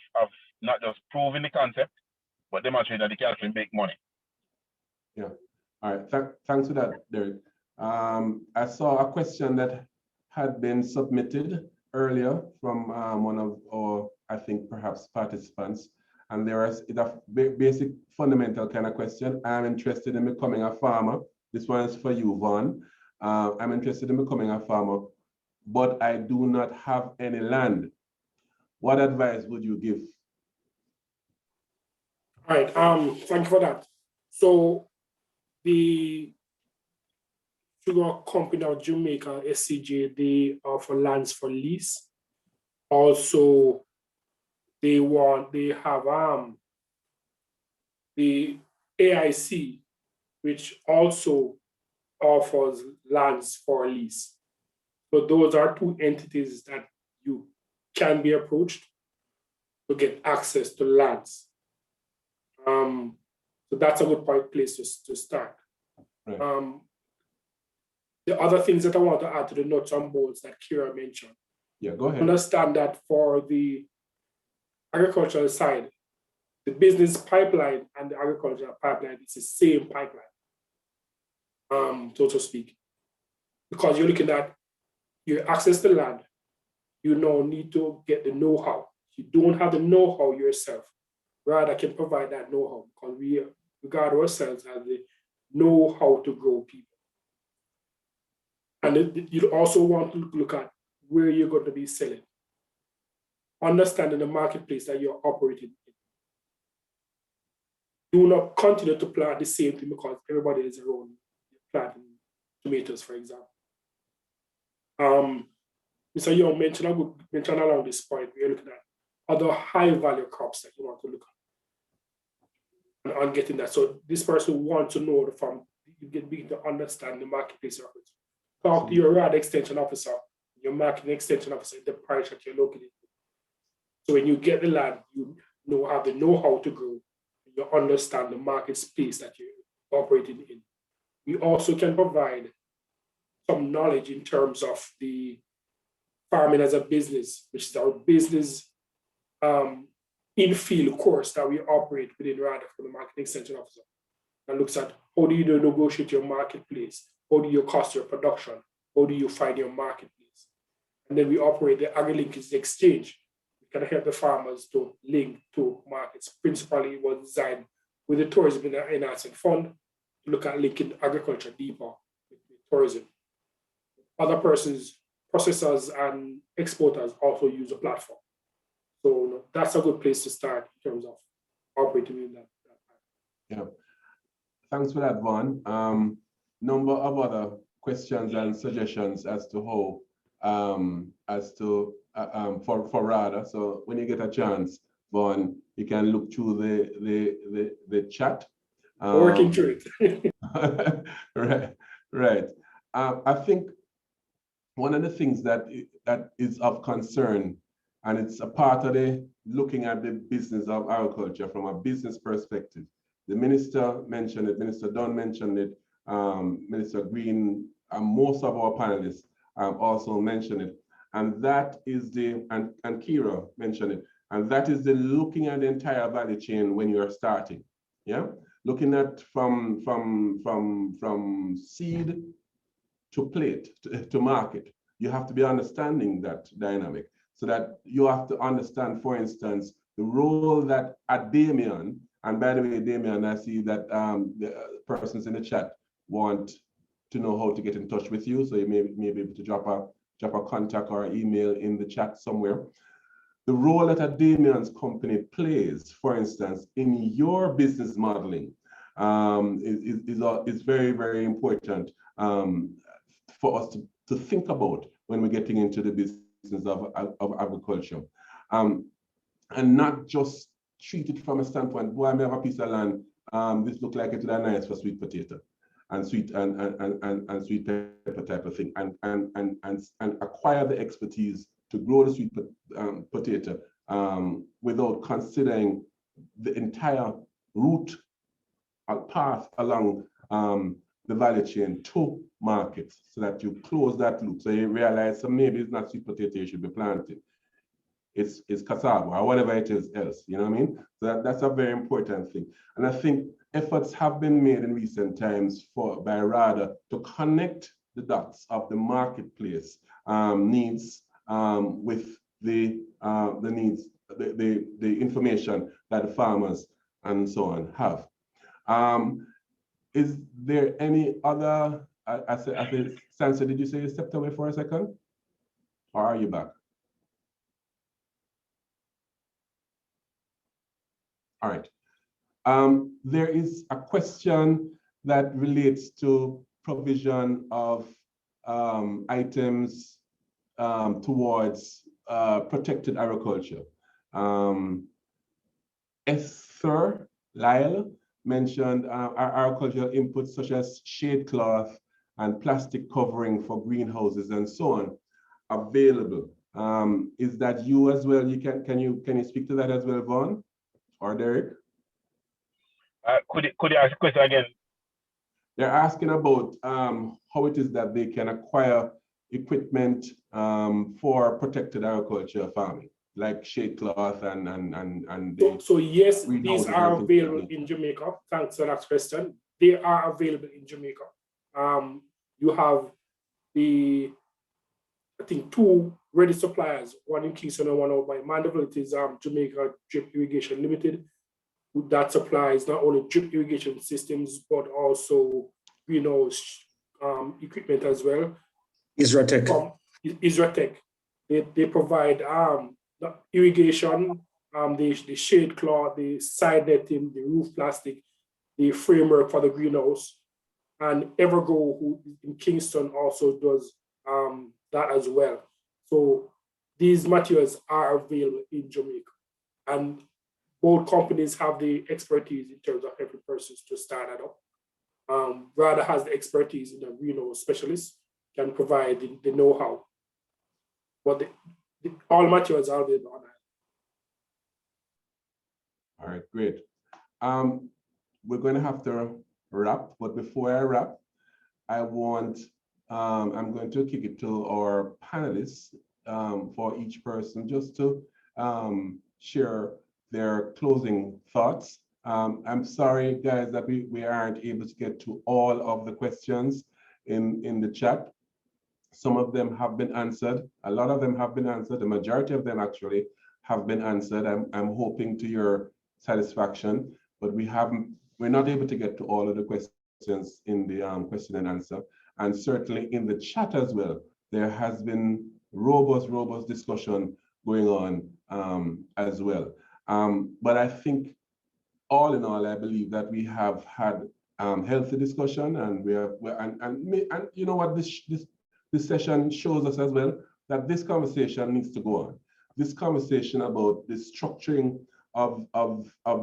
not just proving the concept, but demonstrating that they can actually make money. Yeah. All right, thanks for that, Derek. I saw a question that had been submitted earlier from one of our, I think perhaps participants, and there is a basic fundamental kind of question. I'm interested in becoming a farmer. This one is for you, Vaughn. I'm interested in becoming a farmer, but I do not have any land. What advice would you give? All right, thank you for that. So the sugar company of Jamaica, SCJ, they offer lands for lease. Also, they have the AIC, which also offers lands for lease. So those are two entities that you can be approached to get access to lands. So that's a good place to start. Right. The other things that I want to add to the nuts and bolts that Kira mentioned. Yeah, go ahead. Understand that for the agricultural side, the business pipeline and the agricultural pipeline is the same pipeline, so to speak. Because you're looking at your access to land, you now need to get the know-how. You don't have the know-how yourself. Rather, can provide that know-how because we regard ourselves as the know-how to grow people. And you also want to look at where you're going to be selling. Understanding the marketplace that you're operating in. Do not continue to plant the same thing because everybody is around planting tomatoes, for example. Mr. Young mentioned along this point, we're looking at other high-value crops that you want to look at and getting that. So this person wants to know the farm, you begin to understand the marketplace of it. Talk to your RAD extension officer, your marketing extension officer, the price that you're located. So when you get the land, you have the know-how to grow, you understand the market space that you're operating in. We also can provide some knowledge in terms of the farming as a business, which is our business in-field course that we operate within RAD for the marketing extension officer. That looks at how do you negotiate your marketplace, how do you cost your production, how do you find your marketplace. And then we operate the agri-linkage exchange. We can help the farmers to link to markets. Principally, it was designed with the Tourism Enhancement Fund to look at linking agriculture deeper with tourism. Other persons, processors and exporters also use the platform. So that's a good place to start in terms of operating in that. Yeah, thanks for that, Vaughn. Number of other questions and suggestions as to how, for RADA. So when you get a chance, Vaughn, you can look through the chat. Working through it. Right. I think one of the things that is of concern, and it's a part of the looking at the business of agriculture from a business perspective. The minister mentioned it, Minister Dunn mentioned it, Minister Green, and most of our panelists also mentioned it. And that is and Kira mentioned it, and that is the looking at the entire value chain when you're starting. Yeah, looking at from seed to plate to market. You have to be understanding that dynamic, so that you have to understand, for instance, the role that a Damien, and by the way, Damien, I see that the persons in the chat want to know how to get in touch with you, so you may be able to drop a contact or email in the chat somewhere. The role that a Damien's company plays, for instance, in your business modeling is very, very important for us to think about when we're getting into the business of agriculture. And not just treat it from a standpoint, boy, I may have a piece of land, this look like it's nice for sweet potato and sweet pepper type of thing, and acquire the expertise to grow the sweet potato without considering the entire route path along the value chain to markets, so that you close that loop. So you realize, so maybe it's not sweet potato you should be planting. It's cassava or whatever it is else, you know what I mean? So that's a very important thing. And I think efforts have been made in recent times by RADA to connect the dots of the marketplace needs with the needs, the information that the farmers and so on have. Is there any other, I think, Sansa, did you say you stepped away for a second? Or are you back? All right. There is a question that relates to provision of items towards protected agriculture. Esther Lyle mentioned our agricultural inputs such as shade cloth and plastic covering for greenhouses and so on available. Is that you as well? Can you speak to that as well, Vaughn or Derek? Could you ask the question again? They're asking about how it is that they can acquire equipment for protected agriculture farming, like shade cloth and so yes, these are available in Jamaica. Thanks for that question. They are available in Jamaica. You have I think 2 ready suppliers, one in Kingston and one out by Mandeville. It is Jamaica Drip Irrigation Limited, that supplies not only drip irrigation systems, but also greenhouse equipment as well. Isratech. Isratech. They provide the irrigation, the shade cloth, the side netting, the roof plastic, the framework for the greenhouse. And Evergo, who in Kingston, also does that as well. So these materials are available in Jamaica. And both companies have the expertise in terms of every person to start that up. RADA has the expertise in the greenhouse specialist, can provide the know-how. But all materials are available on that. All right, great. We're going to have to wrap, but before I wrap, I'm going to kick it to our panelists for each person just to share their closing thoughts. I'm sorry, guys, that we aren't able to get to all of the questions in the chat. Some of them have been answered. A lot of them have been answered. The majority of them actually have been answered. I'm hoping to your satisfaction, but we're not able to get to all of the questions in the question and answer. And certainly in the chat as well, there has been robust discussion going on as well. But I think all in all, I believe that we have had healthy discussion, and and you know what, this session shows us as well that this conversation needs to go on. This conversation about the structuring of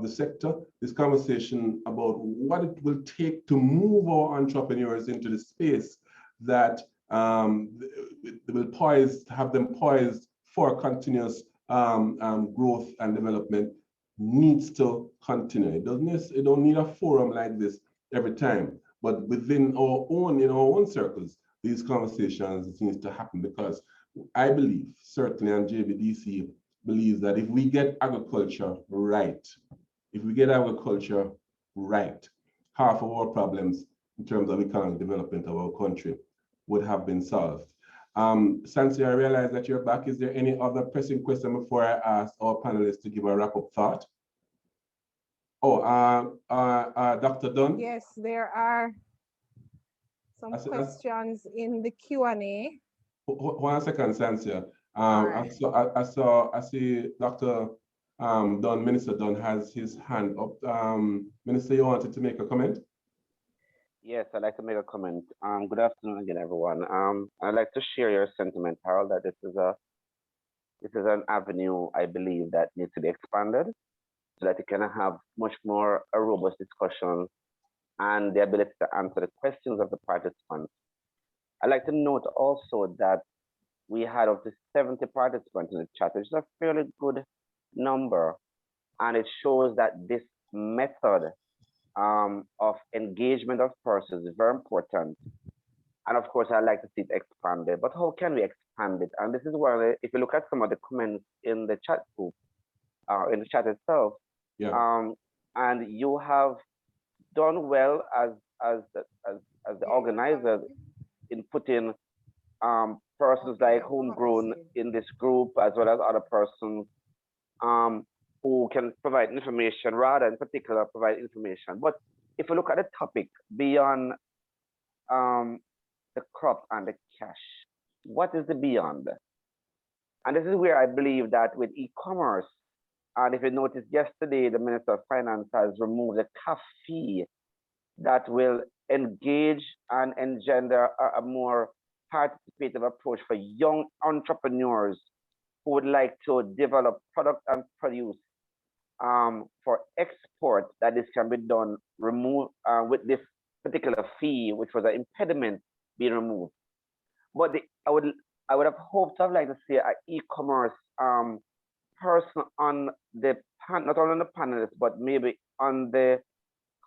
the sector, this conversation about what it will take to move our entrepreneurs into the space that will have them poised for continuous growth and development needs to continue. It don't need a forum like this every time, but within our own circles, these conversations needs to happen, because I believe, certainly, and JBDC believes, that if we get agriculture right, half of our problems in terms of economic development of our country would have been solved. Sansi, I realize that you're back. Is there any other pressing question before I ask our panelists to give a wrap-up thought? Oh, Dr. Dunn? Yes, there are some questions in the Q&A. One second, Sansia. Right. I see Dr. Dunn, Minister Dunn has his hand up. Minister, you wanted to make a comment? Yes, I'd like to make a comment. Good afternoon again, everyone. I'd like to share your sentiment, Harold, that this is an avenue I believe that needs to be expanded, so that you can have much more a robust discussion and the ability to answer the questions of the participants. I'd like to note also that we had up to 70 participants in the chat, which is a fairly good number. And it shows that this method of engagement of persons is very important. And of course, I'd like to see it expanded, but how can we expand it? And this is where, if you look at some of the comments in the chat group, in the chat itself, yeah. And you have done well as the organizers in putting persons like homegrown in this group, as well as other persons who can provide information, rather in particular provide information. But if you look at the topic beyond the crop and the cash, what is the beyond? And this is where I believe that with e-commerce, and if you noticed yesterday, the Minister of Finance has removed the CAF fee that will engage and engender a more participative approach for young entrepreneurs who would like to develop product and produce for export, that this can be done, with this particular fee, which was an impediment, being removed. But I would have hoped to have liked to see an e-commerce person on the not only on the panelists, but maybe on the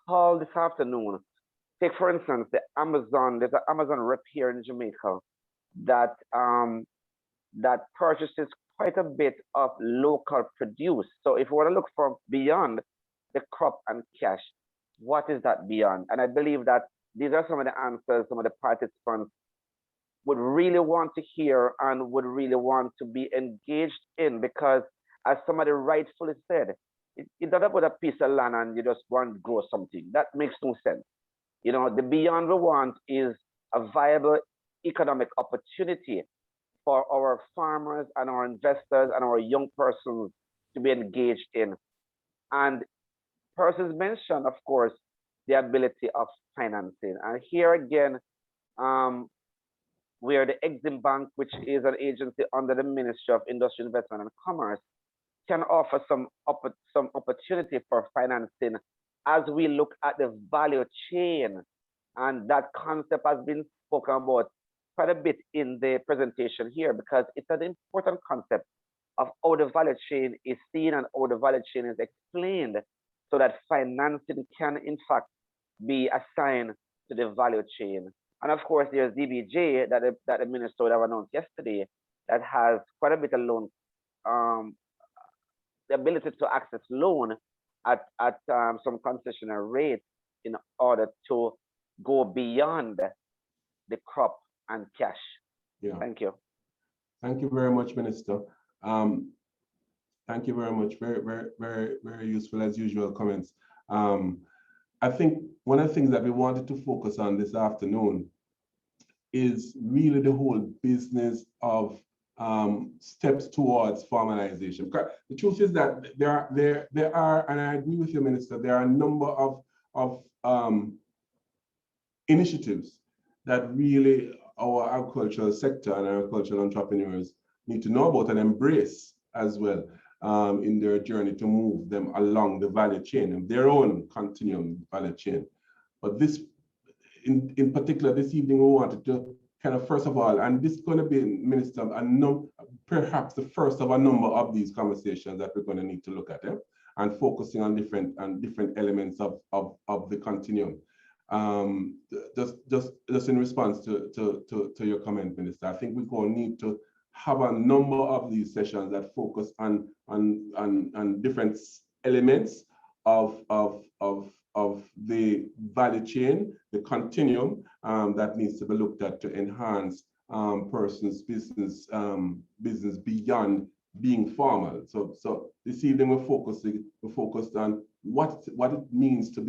call this afternoon. Take for instance the Amazon. There's an Amazon rep here in Jamaica that that purchases quite a bit of local produce. So if we want to look for beyond the crop and cash, what is that beyond? And I believe that these are some of the answers some of the participants would really want to hear and would really want to be engaged in, because as somebody rightfully said, you don't have a piece of land and you just want to grow something. That makes no sense. You know, the beyond we want is a viable economic opportunity for our farmers and our investors and our young persons to be engaged in. And persons mentioned, of course, the ability of financing. And here again, we are the Exim Bank, which is an agency under the Ministry of Industry, Investment and Commerce, can offer some opportunity for financing as we look at the value chain. And that concept has been spoken about quite a bit in the presentation here, because it's an important concept of how the value chain is seen and how the value chain is explained, so that financing can in fact be assigned to the value chain. And of course, there's DBJ that the minister would have announced yesterday, that has quite a bit of loan, the ability to access loan at some concessional rates in order to go beyond the crop and cash. Yeah. Thank you. Thank you very much, Minister. Thank you very much. Very useful as usual comments. I think one of the things that we wanted to focus on this afternoon is really the whole business of steps towards formalization. Because the truth is that there are, and I agree with you, Minister, there are a number of initiatives that really our agricultural sector and agricultural entrepreneurs need to know about and embrace as well in their journey to move them along the value chain and their own continuum value chain. But this, in particular, this evening, we wanted to kind of, first of all, and this is going to be, Minister, perhaps the first of a number of these conversations that we're going to need to look at, and focusing on different elements of the continuum. Just in response to your comment, Minister, I think we're going to need to have a number of these sessions that focus on different elements of the value chain, the continuum that needs to be looked at to enhance persons' business beyond being formal. So this evening we're focused on what it means to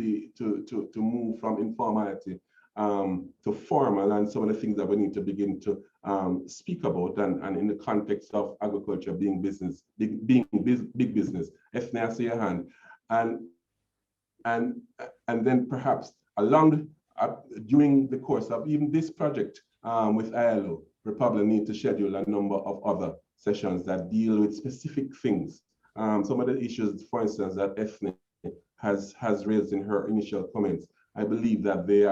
move from informality to formal, and some of the things that we need to begin to speak about, and in the context of agriculture being business, big business. Ethne, I see your hand, and then perhaps along during the course of even this project with ILO, we probably need to schedule a number of other sessions that deal with specific things. Some of the issues, for instance, that Ethne has raised in her initial comments, I believe that they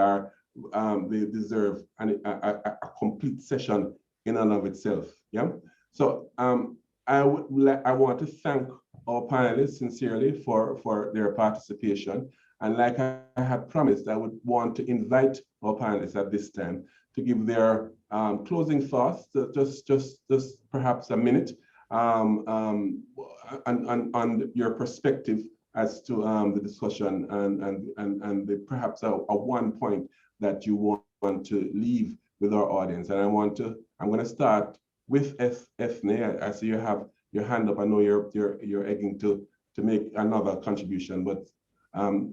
deserve a complete session in and of itself. Yeah. So I want to thank our panelists sincerely for their participation. And like I had promised, I would want to invite our panelists at this time to give their closing thoughts, just perhaps a minute, on your perspective as to the discussion and perhaps a one point that you want to leave with our audience. And I'm going to start with Ethne. I see you have your hand up. I know you're egging to make another contribution, but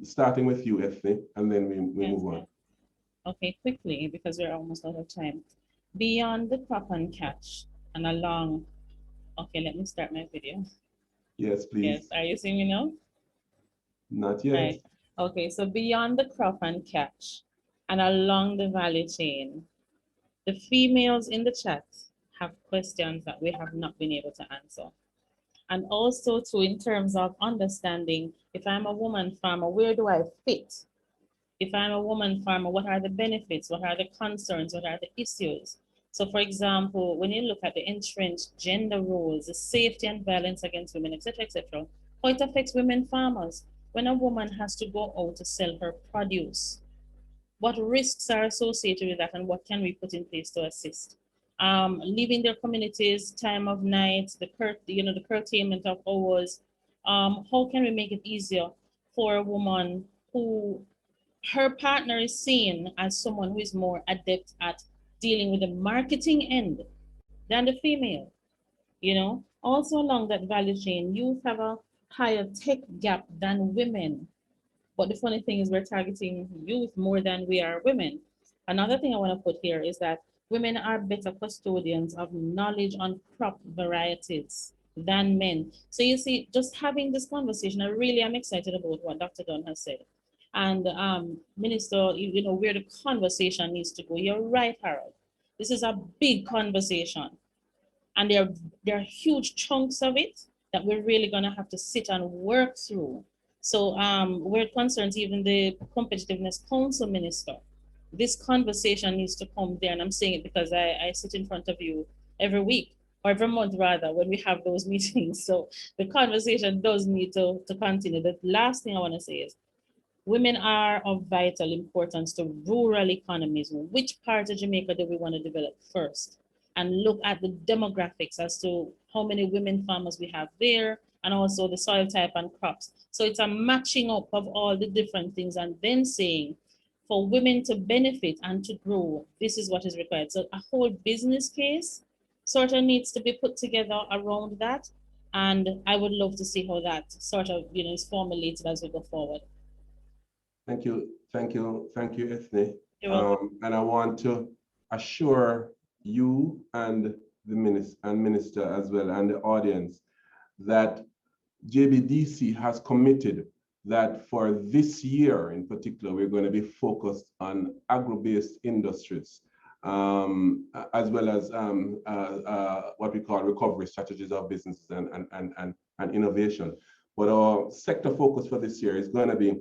starting with you, Ethne, and then we move on. Okay, quickly, because we're almost out of time. Beyond the crop and catch and along, okay, let me start my video. Yes, please. Yes, are you seeing me now? Not yet. Right. Okay, so beyond the crop and catch and along the value chain, the females in the chat have questions that we have not been able to answer. And also too, in terms of understanding, if I'm a woman farmer, where do I fit? If I'm a woman farmer, what are the benefits? What are the concerns? What are the issues? So for example, when you look at the entrenched gender roles, the safety and violence against women, etc., how it affects women farmers. When a woman has to go out to sell her produce, what risks are associated with that and what can we put in place to assist? Leaving their communities, time of night, the curtailment of hours. How can we make it easier for a woman who her partner is seen as someone who is more adept at dealing with the marketing end than the female? Also along that value chain, youth have a higher tech gap than women. But the funny thing is we're targeting youth more than we are women. Another thing I want to put here is that women are better custodians of knowledge on crop varieties than men. So you see, just having this conversation, I really am excited about what Dr. Dunn has said. And Minister, where the conversation needs to go. You're right, Harold. This is a big conversation. And there are huge chunks of it that we're really going to have to sit and work through. So where it concerns even the Competitiveness Council Minister, this conversation needs to come there. And I'm saying it because I sit in front of you every week, or every month rather, when we have those meetings. So the conversation does need to continue. The last thing I want to say is, women are of vital importance to rural economies. Which part of Jamaica do we want to develop first? And look at the demographics as to how many women farmers we have there, and also the soil type and crops. So it's a matching up of all the different things and then saying, for women to benefit and to grow, this is what is required. So a whole business case sort of needs to be put together around that. And I would love to see how that sort of, is formulated as we go forward. Thank you, Ethne. You're welcome. And I want to assure you and the minister as well, and the audience, that JBDC has committed that for this year in particular, we're going to be focused on agro-based industries, as well as what we call recovery strategies of businesses and innovation. But our sector focus for this year is going to be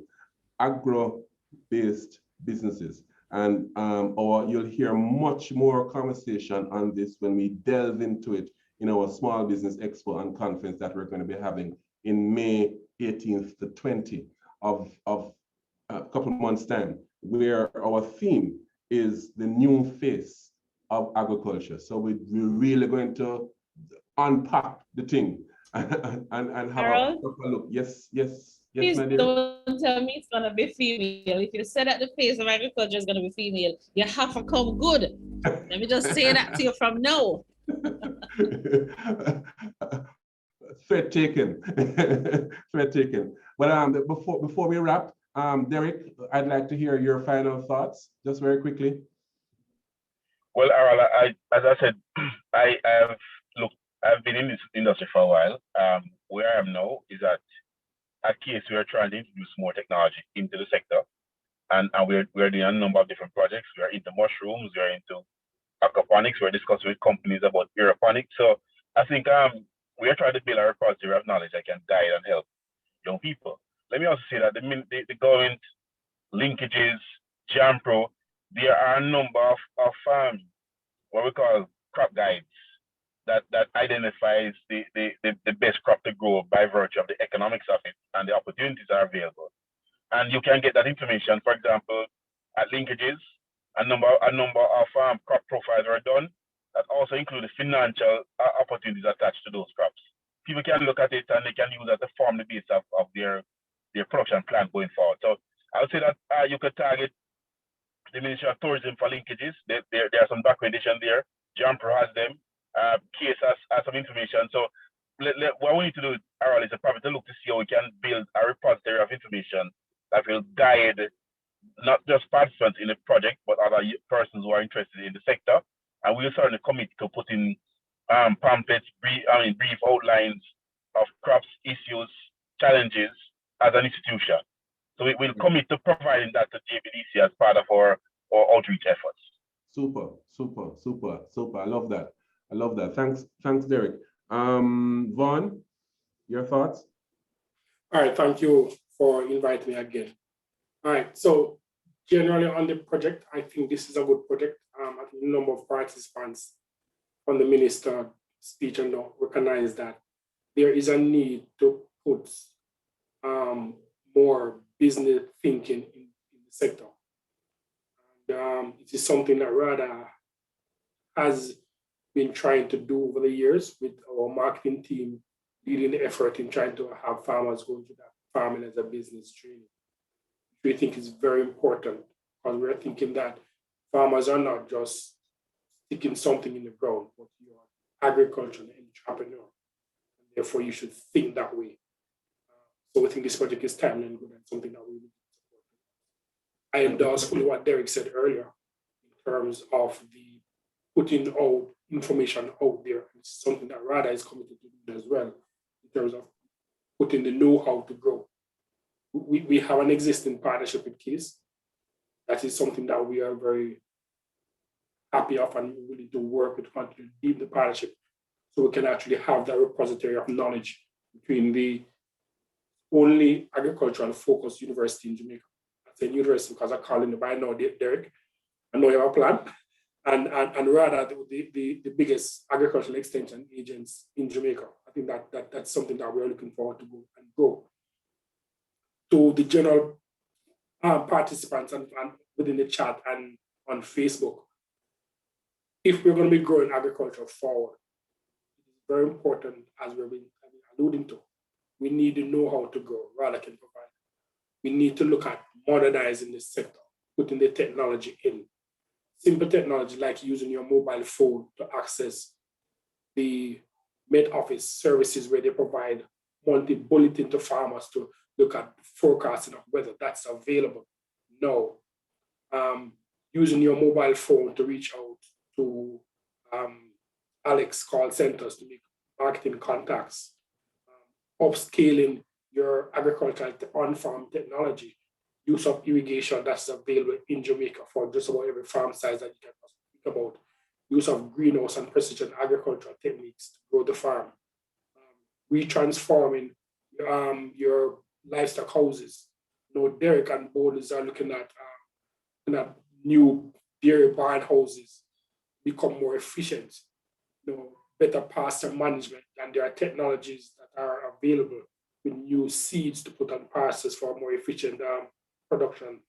agro-based businesses. And you'll hear much more conversation on this when we delve into it in our Small Business Expo and conference that we're going to be having in May 18th to 20th of a couple of months' time, where our theme is the new face of agriculture. So we're really going to unpack the thing and have Harold? a proper look. Yes, Please my dear. don't tell me it's going to be female. If you said that the face of agriculture is going to be female, you have to come good. Let me just say that to you from now. Threat taken. Threat taken. But before we wrap, Derek, I'd like to hear your final thoughts, just very quickly. Well, Arala, as I said, I've been in this industry for a while. Where I am now is that at case we are trying to introduce more technology into the sector, and we're doing a number of different projects. We are into mushrooms, we are into aquaponics, we're discussing with companies about aeroponics. So I think we are trying to build a repository of knowledge that can guide and help young people. Let me also say that the government linkages, JAMPRO, there are a number of what we call crop guides that identifies the best crop to grow by virtue of the economics of it, and the opportunities are available. And you can get that information, for example, at linkages. A number of crop profiles are done that also include the financial opportunities attached to those crops. People can look at it and they can use that to form the base of their their production plan going forward. So I would say that you could target the Ministry of Tourism for linkages. There are some documentation there. Jumper has them. Case has some information. So what we need to do, Harold, is probably to look to see how we can build a repository of information that will guide not just participants in the project, but other persons who are interested in the sector. And we'll certainly commit to putting pamphlets, brief outlines of crops, issues, challenges as an institution. So we will commit to providing that to JBDC as part of our outreach efforts. Super. I love that. Thanks, Derek. Vaughn, your thoughts? All right, thank you for inviting me again. All right, so generally on the project, I think this is a good project. I think the number of participants on the minister's speech and recognize that there is a need to put more business thinking in the sector. And it is something that RADA has been trying to do over the years with our marketing team leading the effort in trying to have farmers go into that farming as a business training. We think is very important because we're thinking that farmers are not just sticking something in the ground, but you are agricultural entrepreneur. And therefore, you should think that way. So we think this project is timely and good and something that we need to support. I endorse fully what Derek said earlier in terms of the putting out information out there. It's something that RADA is committed to do as well in terms of putting the know-how to grow. We have an existing partnership with KISS. That is something that we are very happy of and willing to work with to deepen the partnership so we can actually have that repository of knowledge between the only agricultural focused university in Jamaica. I say university because I call it by now, Derek. I know you have a plan. And rather the biggest agricultural extension agents in Jamaica. I think that's something that we're looking forward to go and grow. To the general participants and within the chat and on Facebook, if we're going to be growing agriculture forward, it is very important, as we've been alluding to, we need to know how to grow, rather can provide. We need to look at modernizing the sector, putting the technology in. Simple technology like using your mobile phone to access the Met Office services where they provide monthly bulletin to farmers to look at forecasting of weather that's available. No. Using your mobile phone to reach out to Alex call centers to make marketing contacts. Upscaling your agricultural on-farm technology. Use of irrigation that's available in Jamaica for just about every farm size that you can think about. Use of greenhouse and precision agricultural techniques to grow the farm. Retransforming your livestock houses. You know, Derek and Bowlers are looking at new dairy barn houses, become more efficient, you know, better pasture management, and there are technologies that are available with new seeds to put on pastures for more efficient production,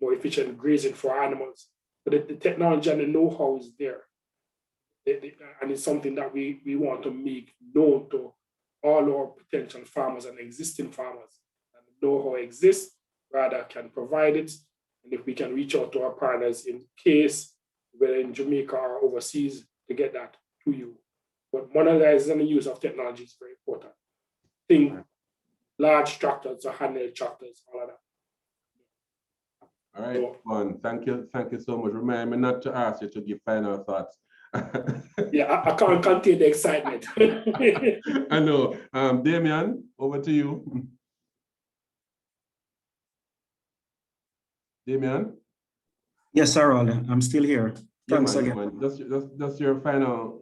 more efficient grazing for animals. But the technology and the know-how is there. And it's something that we want to make known to all our potential farmers and existing farmers. And the know-how exists, rather can provide it. And if we can reach out to our partners in case, whether in Jamaica or overseas, to get that to you. But modernizing the use of technology is very important. Think large tractors or handheld tractors, all of that. All right, Vaughn, thank you so much. Remind me not to ask you to give final thoughts. Yeah, I can't contain the excitement. I know. Damian, over to you. Damian? Yes, Harold, I'm still here. Thanks man, again. That's your final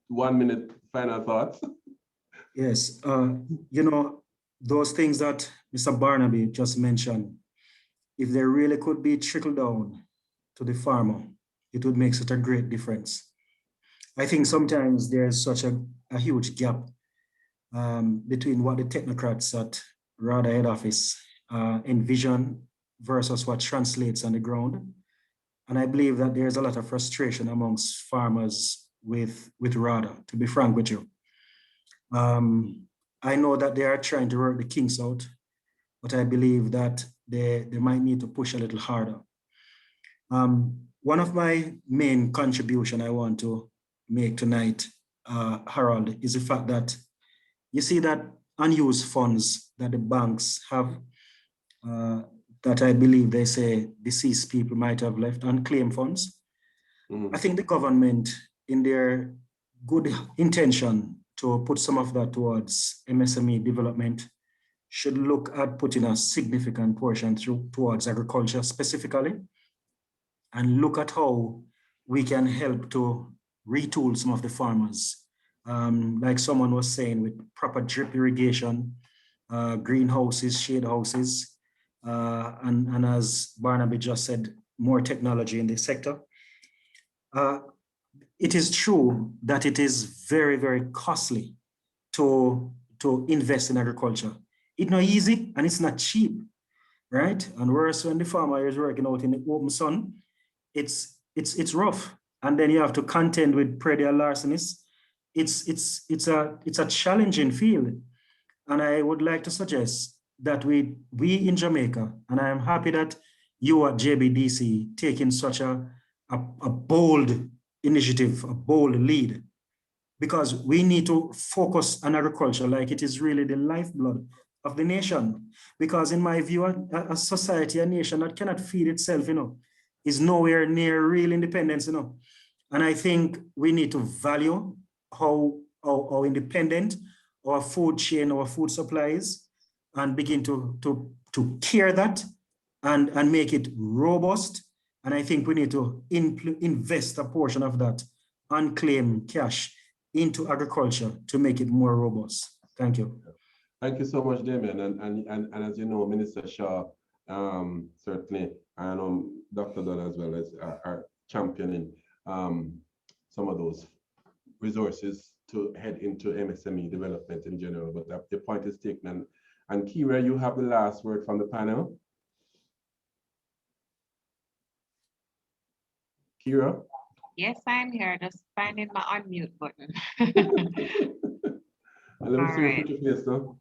1 minute final thoughts. Yes, you know, those things that Mr. Barnaby just mentioned, if they really could be trickled down to the farmer, it would make such a great difference. I think sometimes there's such a huge gap between what the technocrats at RADA head office envision versus what translates on the ground. And I believe that there's a lot of frustration amongst farmers with RADA, to be frank with you. I know that they are trying to work the kinks out. but I believe that they might need to push a little harder. One of my main contribution I want to make tonight, Harold, is the fact that you see that unused funds that the banks have, that I believe they say deceased people might have left, unclaimed funds. I think the government, in their good intention to put some of that towards MSME development, should look at putting a significant portion towards agriculture specifically, and look at how we can help to retool some of the farmers. Like someone was saying, with proper drip irrigation, greenhouses, shade houses, and as Barnaby just said, more technology in the sector. It is true that it is very, very costly to invest in agriculture. It's not easy and it's not cheap, right? And worse, when the farmer is working out in the open sun, it's rough. And then you have to contend with predator larcenies. It's a challenging field. And I would like to suggest that we in Jamaica, and I am happy that you at JBDC taking such a bold initiative, a bold lead, because we need to focus on agriculture like it is really the lifeblood of the nation. Because in my view, a society, a nation that cannot feed itself, is nowhere near real independence, And I think we need to value how independent our food chain, our food supply is, and begin to care that and make it robust. And I think we need to invest a portion of that unclaimed cash into agriculture to make it more robust. Thank you. Thank you so much, Damien. And as you know, Minister Shaw, certainly, I know Dr. Dunn as well as are championing some of those resources to head into MSME development in general. But the point is taken. And Kira, you have the last word from the panel. Kira? Yes, I'm here, just finding my unmute button. Let me see what your face, though.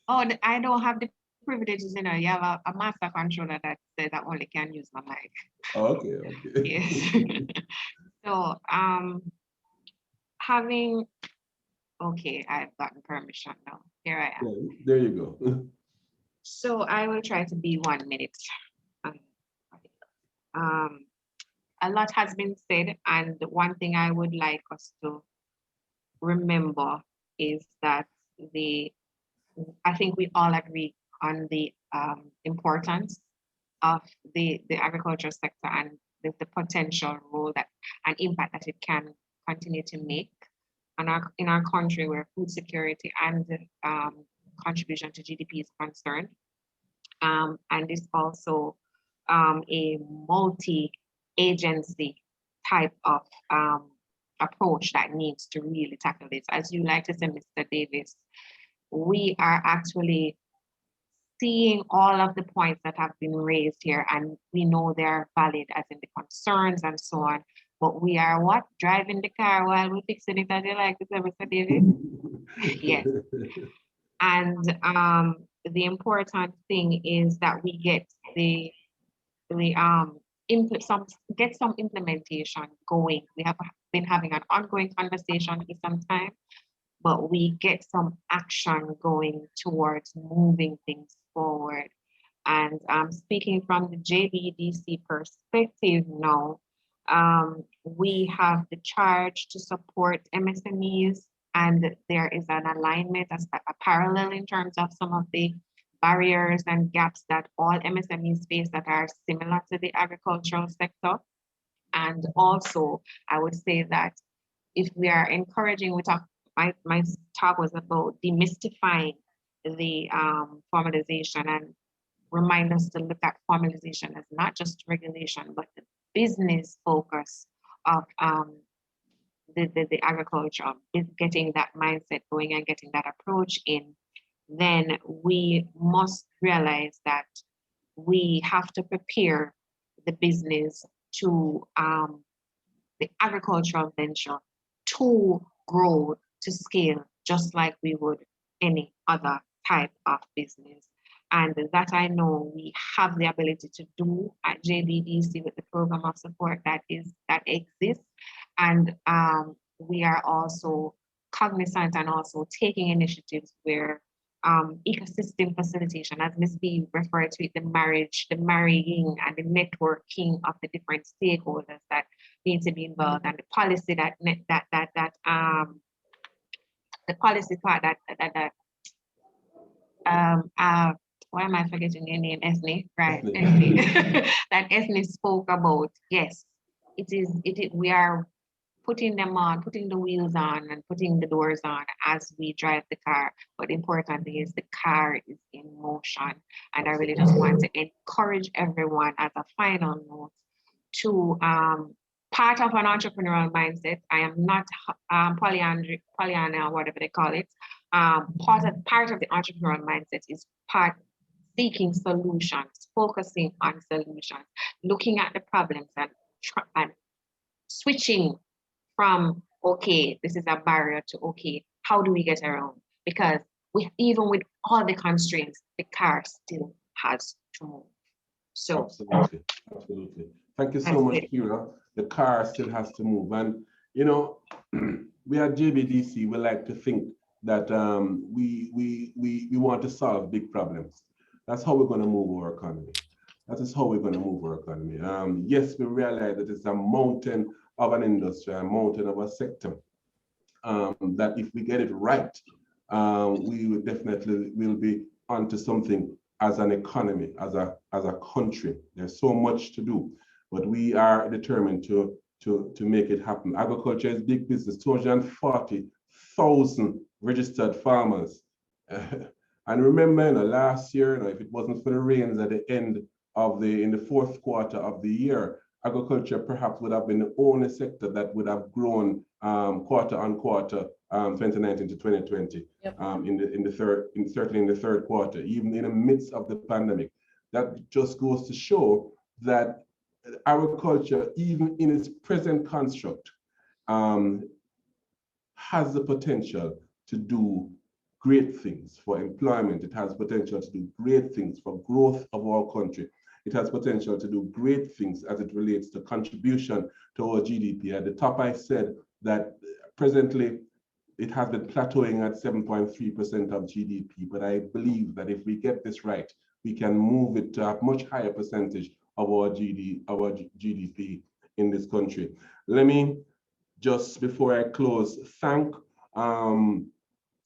Oh, I don't have the privileges, you have a master controller that says I only can use my mic. Oh, okay. Yes. So, I've gotten permission now. Here I am. Yeah, there you go. So I will try to be 1 minute. A lot has been said, and one thing I would like us to remember is that I think we all agree on the importance of the agriculture sector and the potential role and impact that it can continue to make in our country, where food security and contribution to GDP is concerned. And it's also a multi-agency type of approach that needs to really tackle this. As you like to say, Mr. Davis, we are actually seeing all of the points that have been raised here, and we know they're valid, as in the concerns and so on. But we are what? Driving the car while we're fixing it, as you like to say, Mr. Davis? Yes. And the important thing is that we get some implementation going. We have been having an ongoing conversation for some time, but we get some action going towards moving things forward. And speaking from the JBDC perspective now, we have the charge to support MSMEs, and there is an alignment, a parallel in terms of some of the barriers and gaps that all MSMEs face that are similar to the agricultural sector. And also, I would say that if we are encouraging, my talk was about demystifying the formalization, and remind us to look at formalization as not just regulation, but the business focus of the agriculture, is getting that mindset going and getting that approach in. Then we must realize that we have to prepare the business to the agricultural venture to grow, to scale, just like we would any other type of business. And that I know we have the ability to do at JBDC with the program of support that exists. And we are also cognizant and also taking initiatives where ecosystem facilitation, as Ms. B referred to it, the marrying and the networking of the different stakeholders that need to be involved, and the policy the policy part why am I forgetting your name? Esne, right? Esne. That Esne spoke about. Yes, we are putting them on, putting the wheels on and putting the doors on as we drive the car. But the important thing is the car is in motion. And I really just want to encourage everyone as a final note to part of an entrepreneurial mindset. I am not Pollyanna, whatever they call it. Part of the entrepreneurial mindset is seeking solutions, focusing on solutions, looking at the problems and switching from, okay, this is a barrier, to, okay, how do we get around? Because even with all the constraints, the car still has to move. So absolutely. Thank you so much, Kira. The car still has to move. And, you know, we at JBDC, we like to think that we want to solve big problems. That's how we're going to move our economy. That is how we're going to move our economy. Yes, we realize that it's a mountain of an industry, a mountain of a sector, that if we get it right, we will definitely will be onto something as an economy, as a country. There's so much to do, but we are determined to make it happen. Agriculture is big business, 240,000 registered farmers. And remember, last year, if it wasn't for the rains at the end of in the fourth quarter of the year, agriculture perhaps would have been the only sector that would have grown quarter on quarter, 2019 to 2020, yep. Certainly in the third quarter, even in the midst of the pandemic. That just goes to show that agriculture, even in its present construct, has the potential to do great things for employment. It has potential to do great things for growth of our country. It has potential to do great things as it relates to contribution to our GDP. At the top, I said that presently it has been plateauing at 7.3% of GDP, but I believe that if we get this right, we can move it to a much higher percentage of our GDP in this country. Let me just, before I close, thank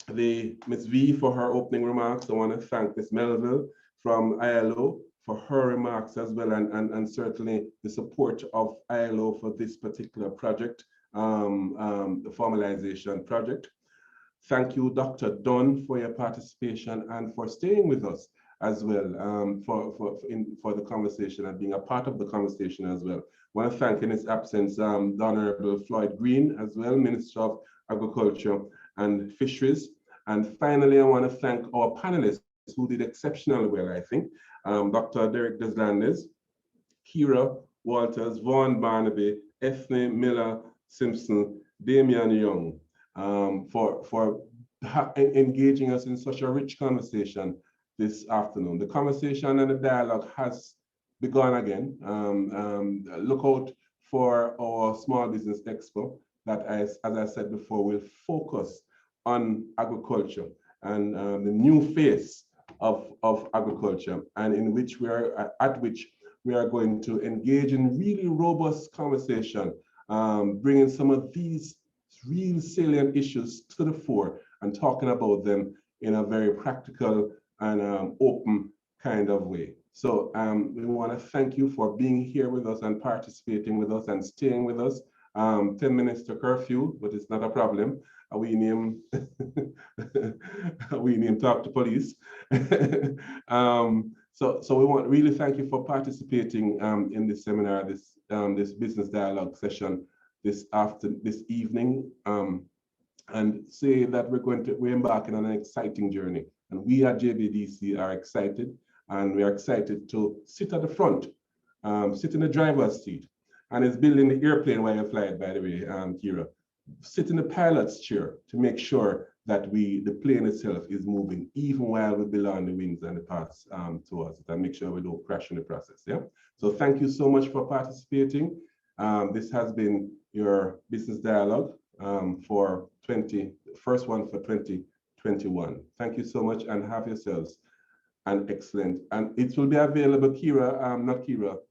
Ms. V for her opening remarks. I want to thank Ms. Melville from ILO for her remarks as well, and certainly the support of ILO for this particular project, the formalization project. Thank you, Dr. Dunn, for your participation and for staying with us as well, for the conversation and being a part of the conversation as well. I want to thank in his absence the Honorable Floyd Green as well, Minister of Agriculture and Fisheries. And finally, I want to thank our panelists who did exceptionally well, I think. Dr. Derek Deslandes, Kira Walters, Vaughn Barnaby, Ethne Miller Simpson, Damian Young, for engaging us in such a rich conversation this afternoon. The conversation and the dialogue has begun again. Look out for our Small Business Expo that, as I said before, will focus on agriculture and the new face of agriculture, and in which we are going to engage in really robust conversation, bringing some of these real salient issues to the fore and talking about them in a very practical and open kind of way. So we want to thank you for being here with us and participating with us and staying with us. 10 minutes to curfew, but it's not a problem. We name talk to police. So we want really thank you for participating in this seminar, this business dialogue session this evening, and say that we're embarking on an exciting journey, and we at JBDC are excited, and we are excited to sit at the front, sit in the driver's seat, and it's building the airplane while you fly it, by the way, Kira. Sit in the pilot's chair to make sure that the plane itself is moving even while we blow on the wings and the paths towards it, and make sure we don't crash in the process. Yeah. So thank you so much for participating. This has been your business dialogue for first one for 2021. Thank you so much, and have yourselves an excellent. And it will be available,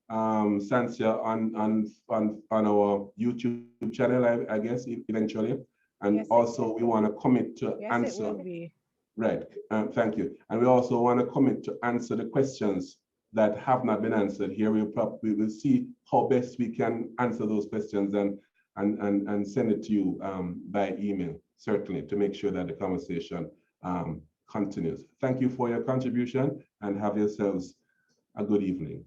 Sansia, on our YouTube channel, I guess, eventually. And Yes, also we want to commit to yes, answer. it will be. Right. Thank you. And we also want to commit to answer the questions that have not been answered. Here we will see how best we can answer those questions and send it to you by email, certainly, to make sure that the conversation continues. Thank you for your contribution, and have yourselves a good evening.